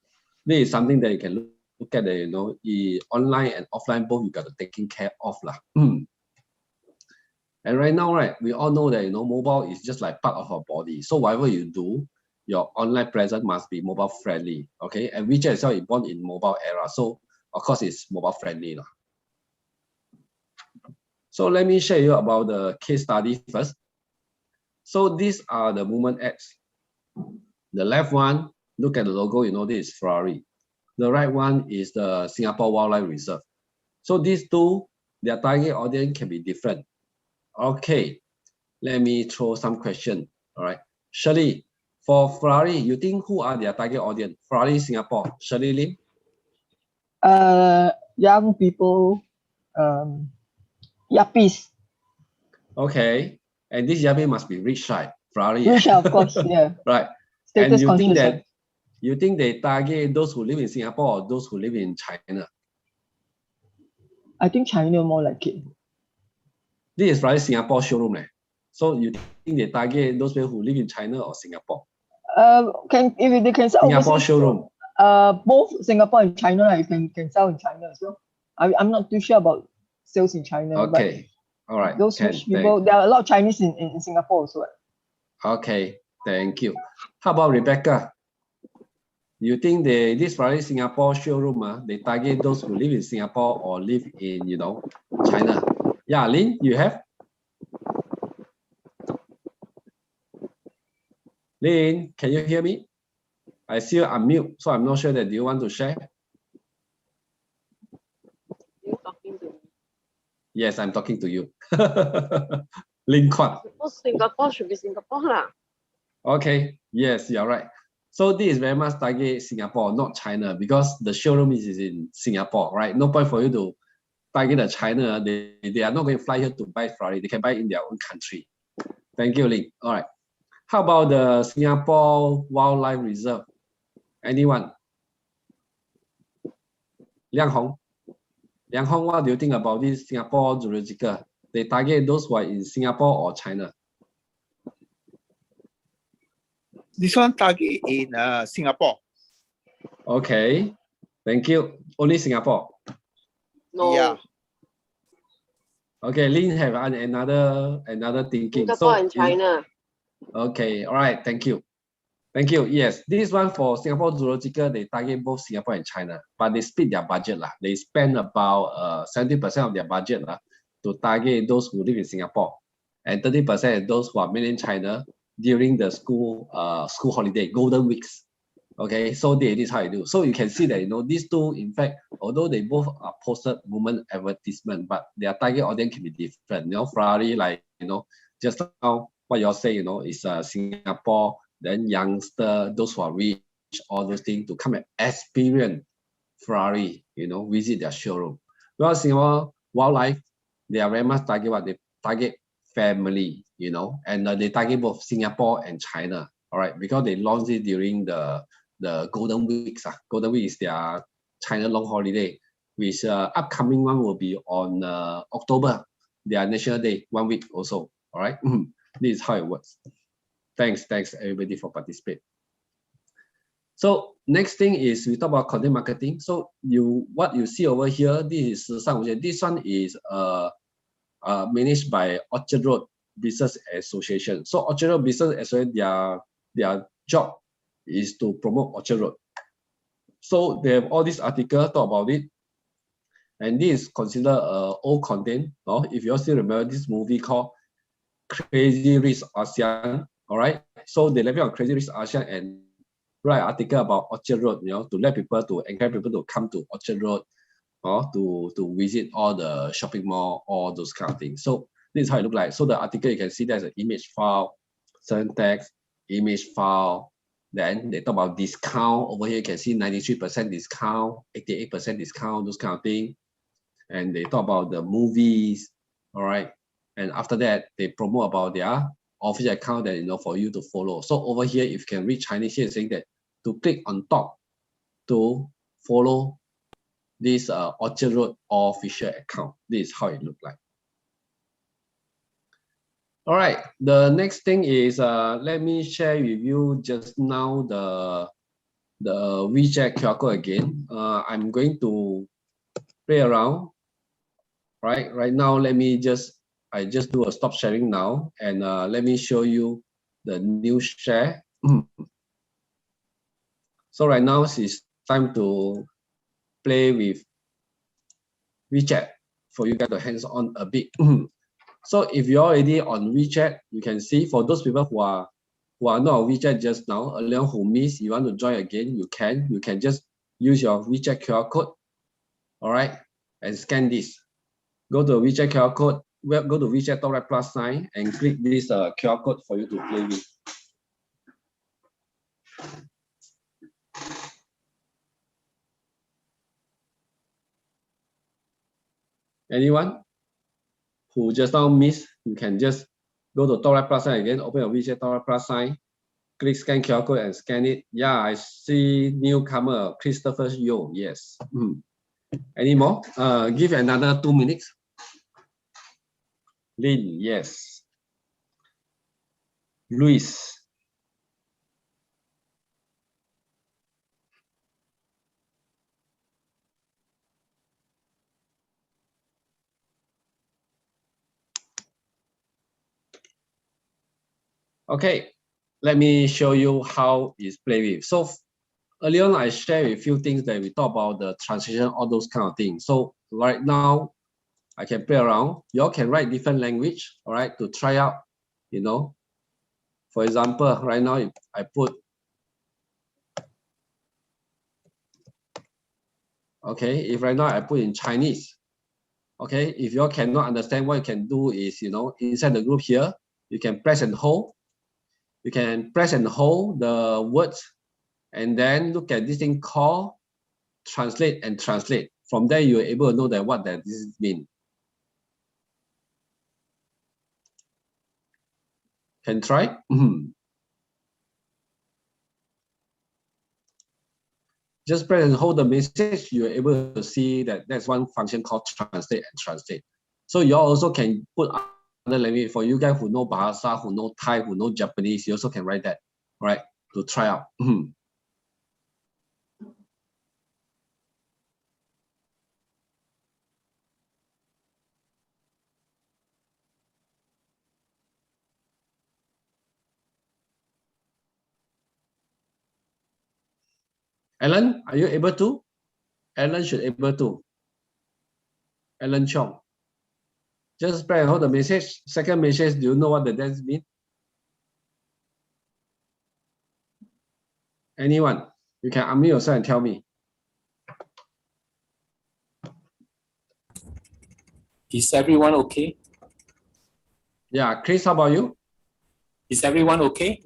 this is something that you can look at, online and offline, both you got to taking care of lah. And right now, right, we all know that, mobile is just like part of our body. So whatever you do, your online presence must be mobile friendly, okay? And WeChat itself is born in mobile era. So of course it's mobile friendly lah. So let me share you about the case study first. So these are the movement ads. The left one, look at the logo, this is Ferrari. The right one is the Singapore Wildlife Reserve. So these two, their target audience can be different. Okay, let me throw some question. All right, Shirley, for Ferrari, you think who are their target audience? Ferrari Singapore, Shirley Lim? Young people, yuppies. Okay, and this yuppie must be rich, right? Ferrari. Rich, of course, yeah. Right. Status and you think they target those who live in Singapore or those who live in China? I think China more like it. This is Ferrari Singapore showroom. So you think they target those people who live in China or Singapore? If they can sell Singapore overseas, showroom. Both Singapore and China, you can sell in China as well. I'm not too sure about sales in China. Okay, all right. Those rich people, there are a lot of Chinese in Singapore also. Okay, thank you. How about Rebecca? You think this Ferrari Singapore showroom, they target those who live in Singapore or live in, China? Yeah, Lin, you have? Lin, can you hear me? I see you unmute, so I'm not sure that do you want to share? You're talking to me. Yes, I'm talking to you. Lin Kwan. Singapore should be Singapore lah. Okay, yes, you're right. So this is very much target Singapore, not China, because the showroom is in Singapore, right? No point for you to target the China. They are not going to fly here to buy Ferrari. They can buy in their own country. Thank you, Lin. All right. How about the Singapore Wildlife Reserve? Anyone? Liang Hong. Liang Hong, what do you think about this Singapore Zoological? They target those who are in Singapore or China? This one target in Singapore. Okay, thank you. Only Singapore. No. Yeah. Okay, Lin have another thinking. Singapore and China. Okay, all right, thank you. Thank you. Yes, this one for Singapore Zoological, they target both Singapore and China, but they split their budget lah. They spend about 70% of their budget lah to target those who live in Singapore, and 30% those who are mainland China during the school holiday, golden weeks. Okay, so this is how I do. So you can see that these two, in fact, although they both are posted woman advertisement, but their target audience can be different. Ferrari, like just now what you all say, is Singapore, then youngster, those who are rich, all those things to come and experience Ferrari, visit their showroom. Well, Singapore Wildlife, they are very much target what they target family, and they target both Singapore and China. All right, because they launched it during the Golden Weeks. Golden Week is their China long holiday, which upcoming one will be on October, their National Day, 1 week also. All right, this is how it works. Thanks everybody for participating. So next thing is we talk about content marketing. So what you see over here, this is this one is managed by Orchard Road Business Association. So Orchard Road Business Association, their job is to promote Orchard Road. So they have all these articles talk about it, and this is considered old content. If you all still remember this movie called Crazy Rich ASEAN, all right. So they left it on Crazy Rich ASEAN and write article about Orchard Road, to let people, to encourage people to come to Orchard Road, or to visit all the shopping mall, all those kind of things. So this is how it looks like. So the article, you can see there's an image file, certain text, image file, Then they talk about discount. Over here, you can see 93% discount, 88% discount, those kind of thing. And they talk about the movies, all right? And after that, they promote about their official account that, you know, for you to follow. So over here, if you can read Chinese here, saying that to click on top to follow this Orchard Road official account. This is how it looks like. All right, the next thing is, let me share with you just now the WeChat QR code again. I'm going to play around. Right now, I just do a stop sharing now, and let me show you the new share. So right now it's time to play with WeChat for you guys to hands on a bit. So if you're already on WeChat, you can see for those people who are not on WeChat just now, earlier who missed, you want to join again, you can just use your WeChat QR code, all right, and scan this. Go to WeChat QR code, go to WeChat top right plus sign and click this QR code for you to play with. Anyone who just now missed, you can just go to top right plus sign again, open your WeChat top right plus sign, click scan QR code and scan it. Yeah, I see newcomer, Christopher Yo, yes. Any more? Give another 2 minutes. Lin, yes. Luis. Okay, let me show you how it's played with. So earlier on, I shared a few things that we talk about the transition, all those kind of things. So right now, I can play around. You all can write different language, all right, to try out, you know. For example, right now, if I put, okay, if right now I put in Chinese, okay, if you all cannot understand, what you can do is, you know, inside the group here, you can press and hold. You can press and hold the words and then look at this thing called translate and translate. From there, you're able to know that what that this means. Can try? Just press and hold the message, you're able to see that there's one function called translate and translate. So you also can put other language. For you guys who know Bahasa, who know Thai, who know Japanese, you also can write that, right, to try out. Alan, are you able to? Alan should able to. Alan Chong. Just press and hold the message. Second message, do you know what the dance means? Anyone? You can unmute yourself and tell me. Is everyone okay? Yeah, Chris, how about you? Is everyone okay?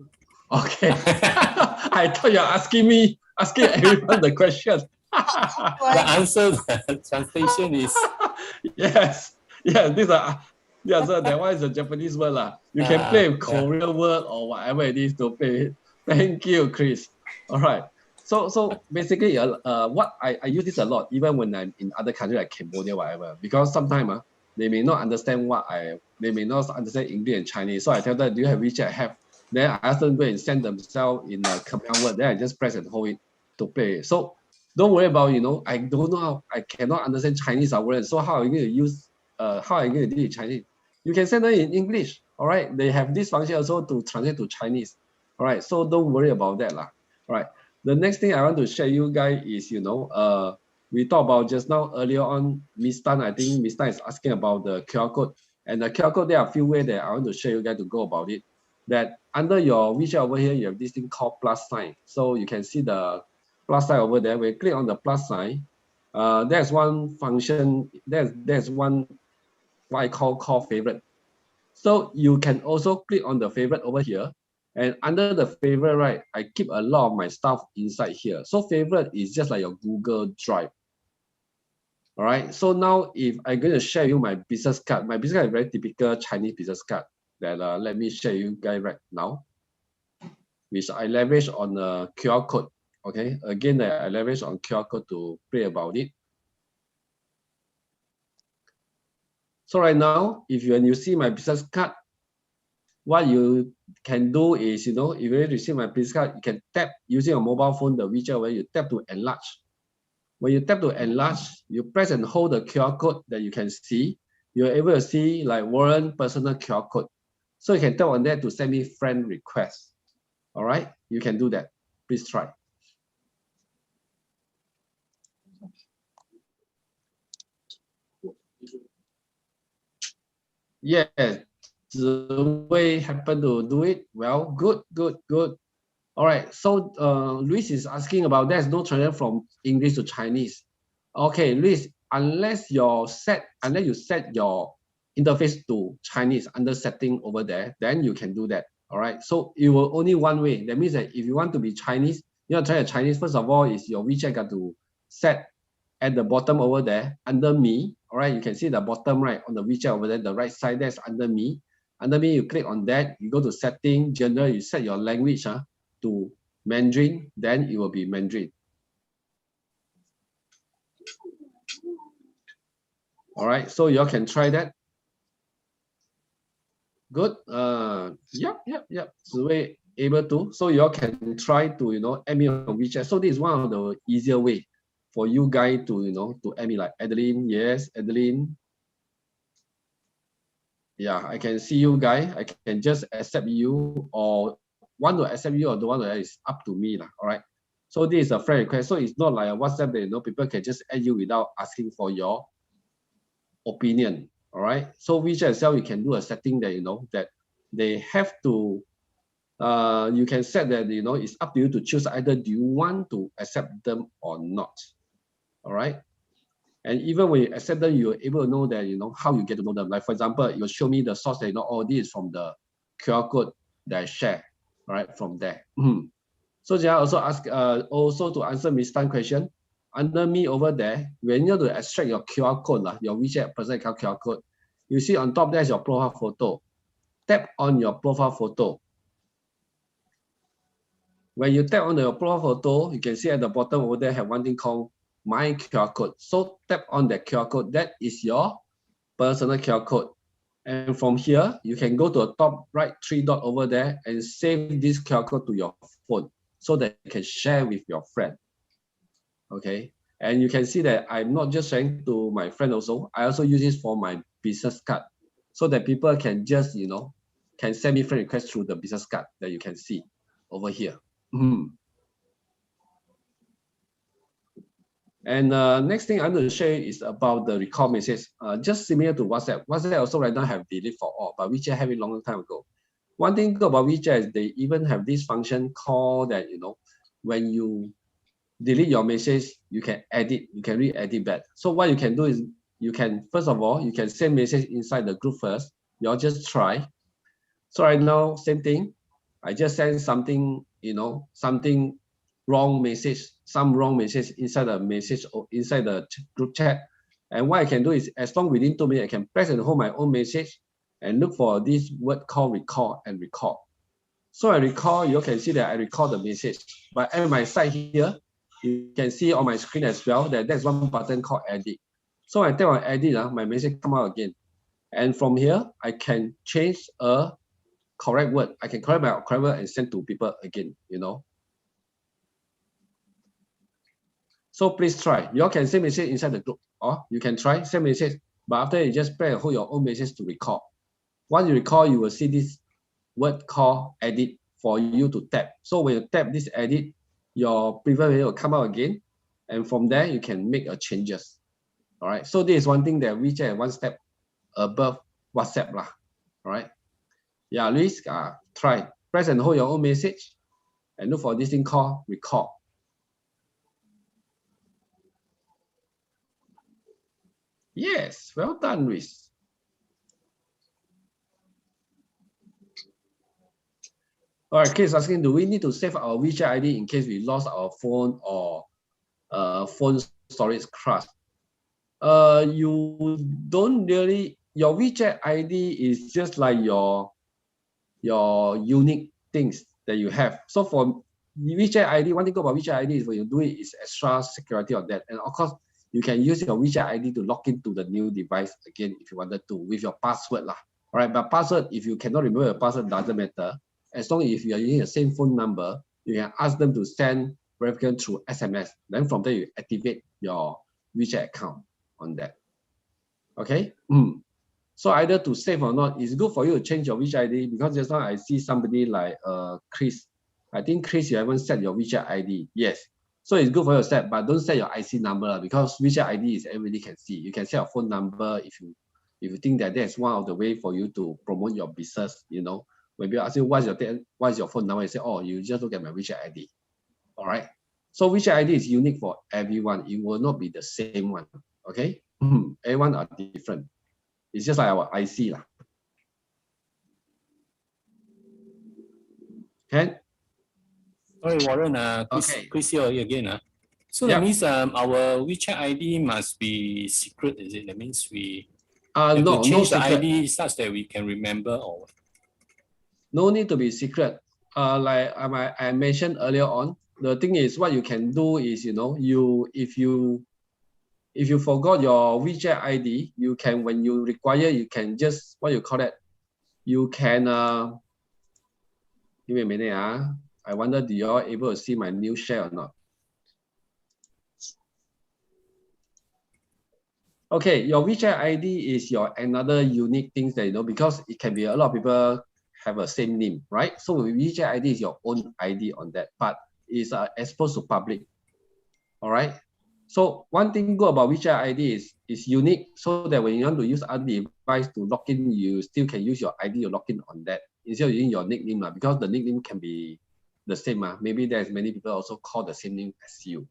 Okay. I thought you're asking everyone the question. The answer, the translation is yes. These are so that one is a Japanese word lah. You can play with Korean word or whatever it is to play. Thank you, Chris. All right. So basically, what I use this a lot, even when I'm in other countries like Cambodia, whatever, because sometimes they may not understand they may not understand English and Chinese. So I tell them, do you have WeChat? Have. Then I ask them go and send themselves in a command word. Then I just press and hold it to play. So don't worry about, you know, I don't know how, I cannot understand Chinese or whatever. So how are you going to use, how are you going to do it in Chinese? You can send them in English. All right. They have this function also to translate to Chinese. All right. So don't worry about that lah. All right. The next thing I want to share you guys is, you know, we talked about just now earlier on, Miss Tan, I think Miss Tan is asking about the QR code. And the QR code, there are a few ways that I want to share you guys to go about it. That under your WeChat over here, you have this thing called plus sign. So you can see the plus sign over there. When you click on the plus sign, there's one function, there's one what I call favorite. So you can also click on the favorite over here And under the favorite, right, I keep a lot of my stuff inside here. So favorite is just like your Google Drive. All right. So now if I'm going to share you my business card, my business card is very typical Chinese business card that let me share you guys right now, which I leverage on a QR code. Okay. Again, I leverage on QR code to play about it. So right now, when you see my business card, what you can do is, if you receive my business card, you can tap using your mobile phone, the WeChat, where you tap to enlarge. When you tap to enlarge, you press and hold the QR code that you can see. You're able to see like Warren personal QR code. So you can tap on that to send me friend requests. All right, you can do that. Please try. Yes, Ziwei happen to do it. Well, good. All right, so Luis is asking about there's no translation from English to Chinese. Okay, Luis, unless you set your interface to Chinese under setting over there, then you can do that. All right, so it will only one way. That means that if you want to be Chinese, you want to try a Chinese, first of all, is your WeChat got to set at the bottom over there under me. All right, you can see the bottom right on the WeChat over there, the right side, that's under me. Under me, you click on that, you go to setting, general, you set your language to Mandarin, then it will be Mandarin. All right, so you all can try that. Good. Yep. Ziwei able to. So you all can try to add me on WeChat. So this is one of the easier way for you guys to to add me, like Adeline. Yes, Adeline. Yeah, I can see you guys. I can just accept you, or want to accept you, or don't want to, is up to me. All right. So this is a friend request. So it's not like a WhatsApp that people can just add you without asking for your opinion. All right. So WeChat itself, you can do a setting that that they have to. You can set that it's up to you to choose either do you want to accept them or not. All right. And even when you accept them, you're able to know that how you get to know them. Like for example, you'll show me the source that oh, this is from the QR code that I share, right, from there. So Jia also ask also to answer Ms. Tan's question. Under me over there, when you to extract your QR code, your WeChat personal account QR code, you see on top there's your profile photo. Tap on your profile photo. When you tap on your profile photo, you can see at the bottom over there have one thing called My QR code. So tap on that QR code. That is your personal QR code. And from here, you can go to the top right 3 dot over there and save this QR code to your phone so that you can share with your friend. Okay. And you can see that I'm not just sharing to my friend also. I also use this for my business card so that people can just, can send me friend requests through the business card that you can see over here. And next thing I'm going to share is about the recall message. Just similar to WhatsApp. WhatsApp also right now have delete for all, but WeChat have it long time ago. One thing about WeChat is they even have this function called that, when you delete your message, you can edit, you can re-edit back. So what you can do is you can, first of all, you can send message inside the group first. Y'all just try. So right now, same thing. I just send something, something wrong message, some wrong message inside the message or inside the group chat. And what I can do is, as long within 2 minutes, I can press and hold my own message and look for this word called recall and recall. So I recall, you can see that I recall the message. But at my side here, you can see on my screen as well that there's one button called edit. So I tap on edit, my message come out again. And from here, I can change a correct word. I can correct my correct word and send to people again, So please try. You all can send message inside the group, or you can try send message, but after you just press and hold your own message to record. Once you record, you will see this word called edit for you to tap. So when you tap this edit, your previous video will come out again, and from there you can make a changes. All right. So this is one thing that WeChat is one step above WhatsApp lah. All right. Yeah, Luis, try press and hold your own message, and look for this thing called record. Yes, well done, Luis. All right, Chris asking, do we need to save our WeChat ID in case we lost our phone or phone storage crash? You don't really, your WeChat ID is just like your unique things that you have. So for WeChat ID, one thing about WeChat ID is when you do it is extra security on that. And of course, you can use your WeChat ID to log into the new device again if you wanted to with your password lah. All right, but password, if you cannot remember your password, doesn't matter. As long as if you are using the same phone number, you can ask them to send verification through SMS. Then from there, you activate your WeChat account on that. Okay. So either to save or not, it's good for you to change your WeChat ID because just now I see somebody like Chris. I think Chris, you haven't set your WeChat ID. Yes. So it's good for you to set, but don't set your IC number because WeChat ID is everybody can see. You can set your phone number if you think that that's one of the way for you to promote your business. You know, when people ask you what's your phone number, you say, oh, you just look at my WeChat ID. All right. So WeChat ID is unique for everyone. It will not be the same one. Okay. Everyone are different. It's just like our IC lah. Okay. Sorry, Warren. Chris here again. So that means our WeChat ID must be secret, is it? That means we have to change the ID such that we can remember or what? No need to be secret. Like I mentioned earlier on, the thing is what you can do is, you know, if you forgot your WeChat ID, you can, when you require, you can just, what you call it, you can, give me a minute. I wonder, do you all able to see my new share or not? Okay, your WeChat ID is your another unique things that, you know, because it can be a lot of people have a same name, right? So WeChat ID is your own ID on that, but it's exposed to public. All right. So one thing good about WeChat ID is unique, so that when you want to use other device to log in, you still can use your ID to log in on that instead of using your nickname, because the nickname can be the same. Maybe there's many people also call the same name as you.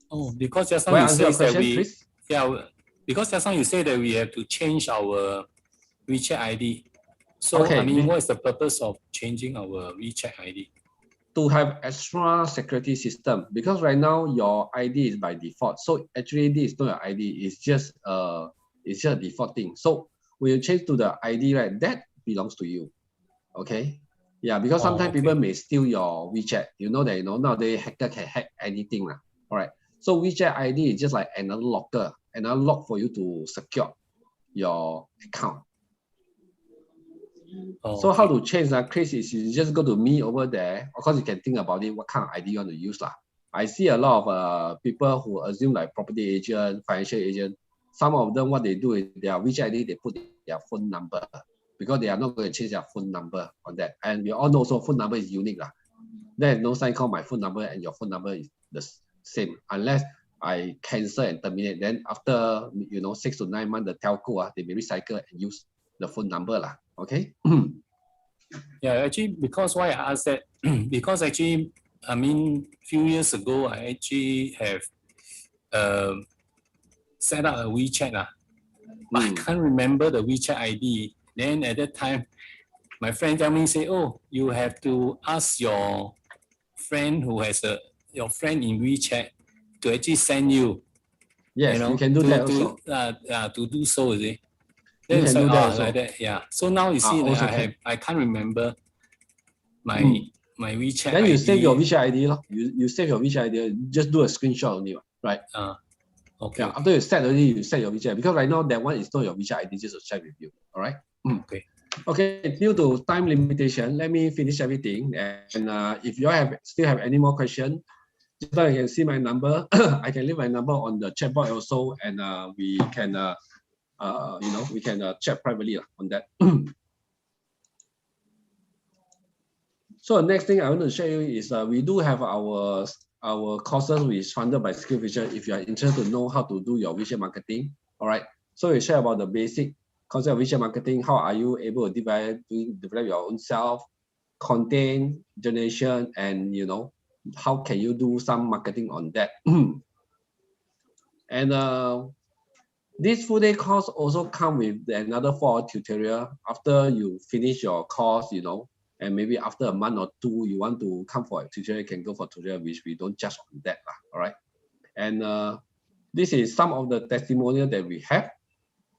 Oh, because just now you say that we, because just now you say that we have to change our WeChat ID. So I mean, what is the purpose of changing our WeChat ID? To have extra security system, because right now your ID is by default. So actually this is not your ID, it's just a default thing. So when you change to the ID, right, that belongs to you. Okay. Yeah, because sometimes people may steal your WeChat. You know that, you know, nowadays hacker can hack anything. All right. So WeChat ID is just like another locker, another lock for you to secure your account. So how to change that, Chris, is you just go to me over there. Of course, you can think about it, what kind of ID you want to use. I see a lot of people who assume like property agent, financial agent. Some of them, what they do is their WeChat ID, they put their phone number because they are not going to change their phone number on that. And we all know, so phone number is unique. There is no sign called my phone number and your phone number is the same unless I cancel and terminate. Then after, you know, 6 to 9 months, the telco, they may recycle and use the phone number. Okay. Yeah, actually, because why I asked that, because actually, I mean, few years ago, I actually have set up a WeChat. But I can't remember the WeChat ID. Then at that time, my friend tell me, say, oh, you have to ask your friend who has your friend in WeChat to actually send you. Yes, you know, you can do that also. To do so, is it? You can do that also. Like that, yeah. So now you see that I can't remember my my WeChat then you ID. save your WeChat ID. You save your WeChat ID, just do a screenshot only, right? Okay. Yeah, after you set already, you set your WeChat, because right now that one is not your WeChat ID, just to check with you. All right. Okay. Okay, due to time limitation, let me finish everything. And if you still have any more questions, just now you can see my number. I can leave my number on the chat box also, and we can you know, we can chat privately on that. So the next thing I want to show you is we do have our courses which is funded by SkillsFuture. If you are interested to know how to do your WeChat marketing, all right. So we share about the basic concept of WeChat marketing. How are you able to develop your own self, content generation, and you know, how can you do some marketing on that? And This full day course also come with another 4-hour tutorial after you finish your course, you know, and maybe after a month or two, you want to come for a tutorial, you can go for tutorial, which we don't judge on that, all right? And this is some of the testimonial that we have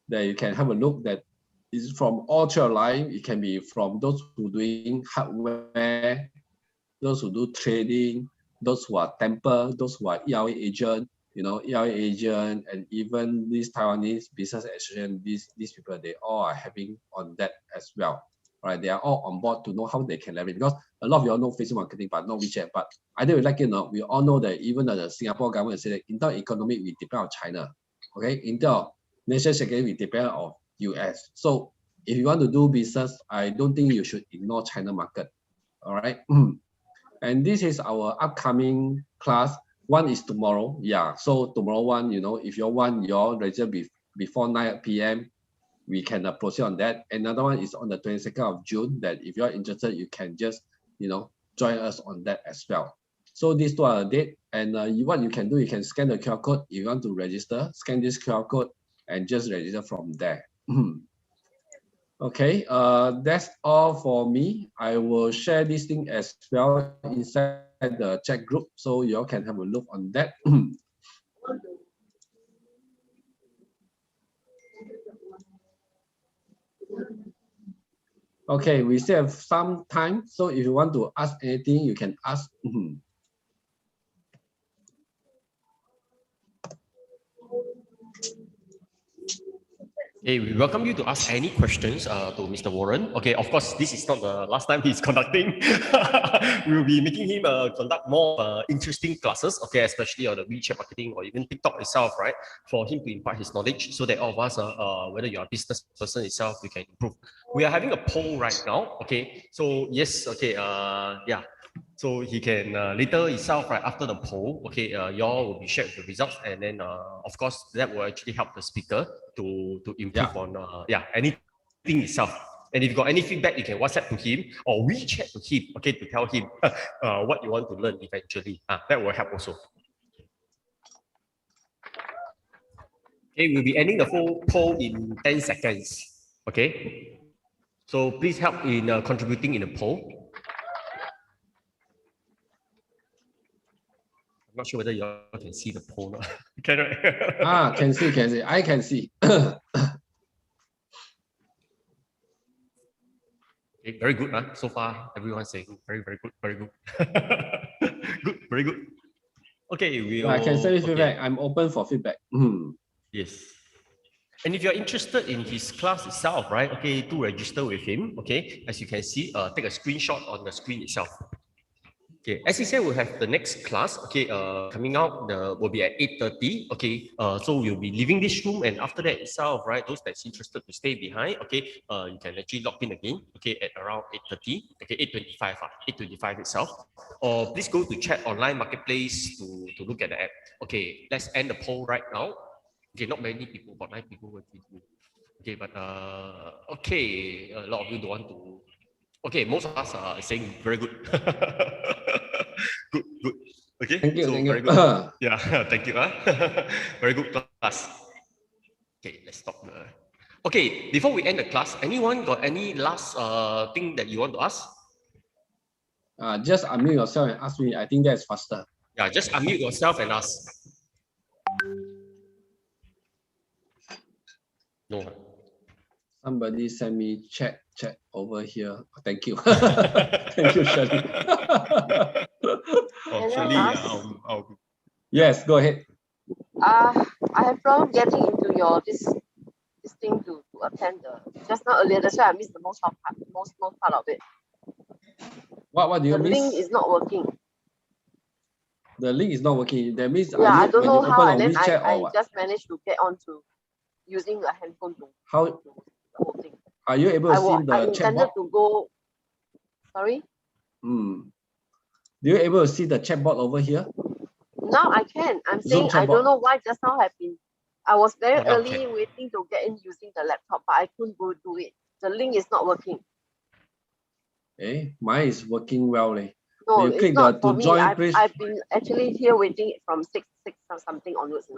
that you can have a look that is from all through your life. It can be from those who doing hardware, those who do trading, those who are temper, those who are ELA agent, you know, ELA agent, and even these Taiwanese business association, these people, they all are having on that as well. Right? They are all on board to know how they can leverage, because a lot of you all know Facebook marketing, but not WeChat. But I do like, you know, we all know that even the Singapore government said that in terms of economy, we depend on China. Okay, in terms of national security, we depend on US. So if you want to do business, I don't think you should ignore China market. All right. And this is our upcoming class. One is tomorrow. Yeah. So tomorrow one, you know, if you want your register before 9 p.m., we can proceed on that. Another one is on the 22nd of June, that if you're interested, you can just, you know, join us on that as well. So these two are the date. And what you can do, you can scan the QR code. If you want to register, scan this QR code and just register from there. Okay, that's all for me. I will share this thing as well inside the chat group, so you all can have a look on that. Okay, we still have some time, so if you want to ask anything, you can ask. Hey, we welcome you to ask any questions to Mr. Warren. Okay, of course, this is not the last time he's conducting. We will be making him conduct more interesting classes, okay, especially on the WeChat marketing or even TikTok itself, right? For him to impart his knowledge so that all of us, whether you're a business person itself, we can improve. We are having a poll right now, okay? So yes, okay, yeah. So he can later itself, right after the poll, okay, y'all will be shared the results, and then of course that will actually help the speaker to improve on anything itself. And if you got any feedback, you can WhatsApp to him or WeChat to him, okay, to tell him what you want to learn eventually. That will help also. Okay, we'll be ending the full poll in 10 seconds. Okay, so please help in contributing in the poll. I'm not sure whether you all can see the poll now. Can I? Can see. I can see. Okay, very good. So far, everyone's saying very, very good, very good. Good, very good. Okay, I can send feedback. I'm open for feedback. Yes. And if you're interested in his class itself, right? Okay, to register with him. Okay, as you can see, take a screenshot on the screen itself. Okay, as he said, we'll have the next class, okay, coming out, will be at 8:30, okay, so we'll be leaving this room, and after that itself, right, those that's interested to stay behind, okay, you can actually log in again, okay, at around 8:30, okay, 8:25 itself, or please go to Chat Online Marketplace to look at the app. Okay, let's end the poll right now. Okay, not many people, about 9 people working. Okay, but, okay, a lot of you don't want to. Okay, most of us are saying very good. Good. Okay, thank you. Very good. Yeah, thank you. Very good class. Okay, let's stop. Okay, before we end the class, anyone got any last thing that you want to ask? Just unmute yourself and ask me. I think that's faster. Yeah, just unmute yourself and ask. No. Somebody send me chat over here. Thank you. Thank you, Shirley. Yes, go ahead. I have problem getting into your this thing to attend just now earlier. That's why I missed the most part of it. What do you miss? The link is not working. The link is not working. That means I don't know how, and then I just managed to get onto using the handphone to how. The whole thing. Are you able to see the I intended to go. Sorry. Do you able to see the chatbot over here? Now I can. I'm saying I don't know why just now have been. I was very early waiting to get in using the laptop, but I couldn't go do it. The link is not working. Mine is working well. No, you it's not for me. Join, I've been actually here waiting from 6 or something onwards,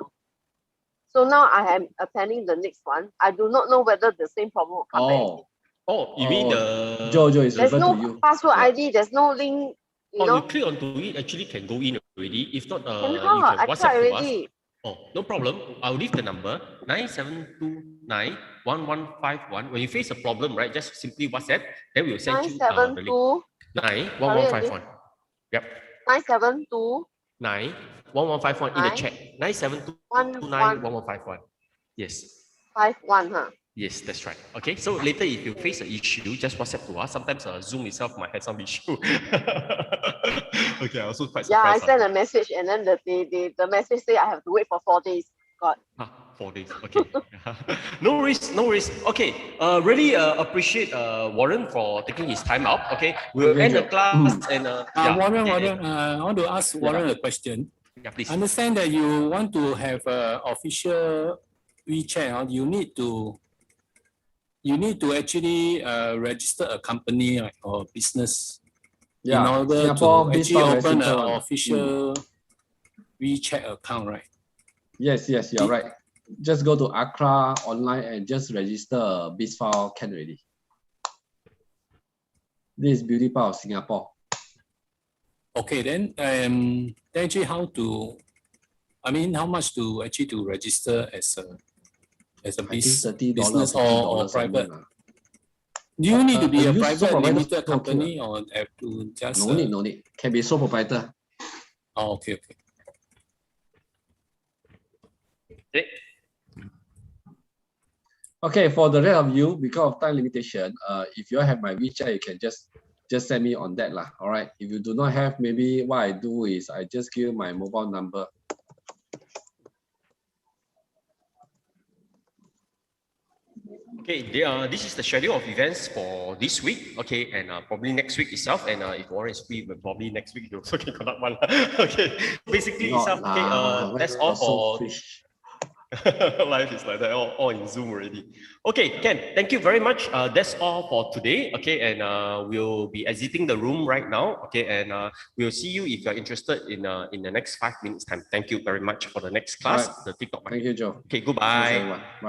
So now I am attending the next one. I do not know whether the same problem will come back again. Oh, you mean the Jojo is There's referred to no you. password Yeah. ID. There's no link. You know. You click onto it, actually can go in already. If not, you Cannot. can I WhatsApp tried to us. already. Oh, no problem. I'll leave the number 97291151. When you face a problem, right, just simply WhatsApp. Then we'll send you the link. 91151. Yep. 972 91151 in the chat. 97291151. Yes. 51, huh? Yes, that's right. Okay, so later if you face an issue, just WhatsApp to us. Sometimes Zoom itself might have some issue. Okay, I also quite Yeah, I surprised. sent a message and then the message say I have to wait for 4 days. God. 4 days. Okay. No worries, no worries. Okay. Really appreciate Warren for taking his time out. Okay. We'll end the class and Warren, I want to ask Warren a question. Yeah, please. I understand that you want to have an official WeChat. You need to actually register a company or business in order Singapore to actually Bizfile open Register an one. official WeChat account, right? Yes, you're right. Just go to Accra online and just register Bizfile can already. This is beauty part of Singapore. Okay, then actually how much to actually to register as a $30 business $50 or a private? month. Do you need to be a use sole private proprietor limited okay company or have to just No need. Can be sole proprietor. Oh, okay. Okay, for the rest of you, because of time limitation, if you have my WeChat, you can just send me on that lah. All right. If you do not have, maybe what I do is I just give you my mobile number. Okay, this is the schedule of events for this week. Okay, and probably next week itself. And if Warren is free, but probably next week you also can conduct one. Okay, basically itself. Okay, that's all for. Life is like that, all in Zoom already. Okay, Ken, thank you very much. That's all for today. Okay, and we'll be exiting the room right now. Okay, and we'll see you if you're interested in the next 5 minutes time. Thank you very much for the next class. Right. The TikTok. Thank you, Joe. Okay, goodbye.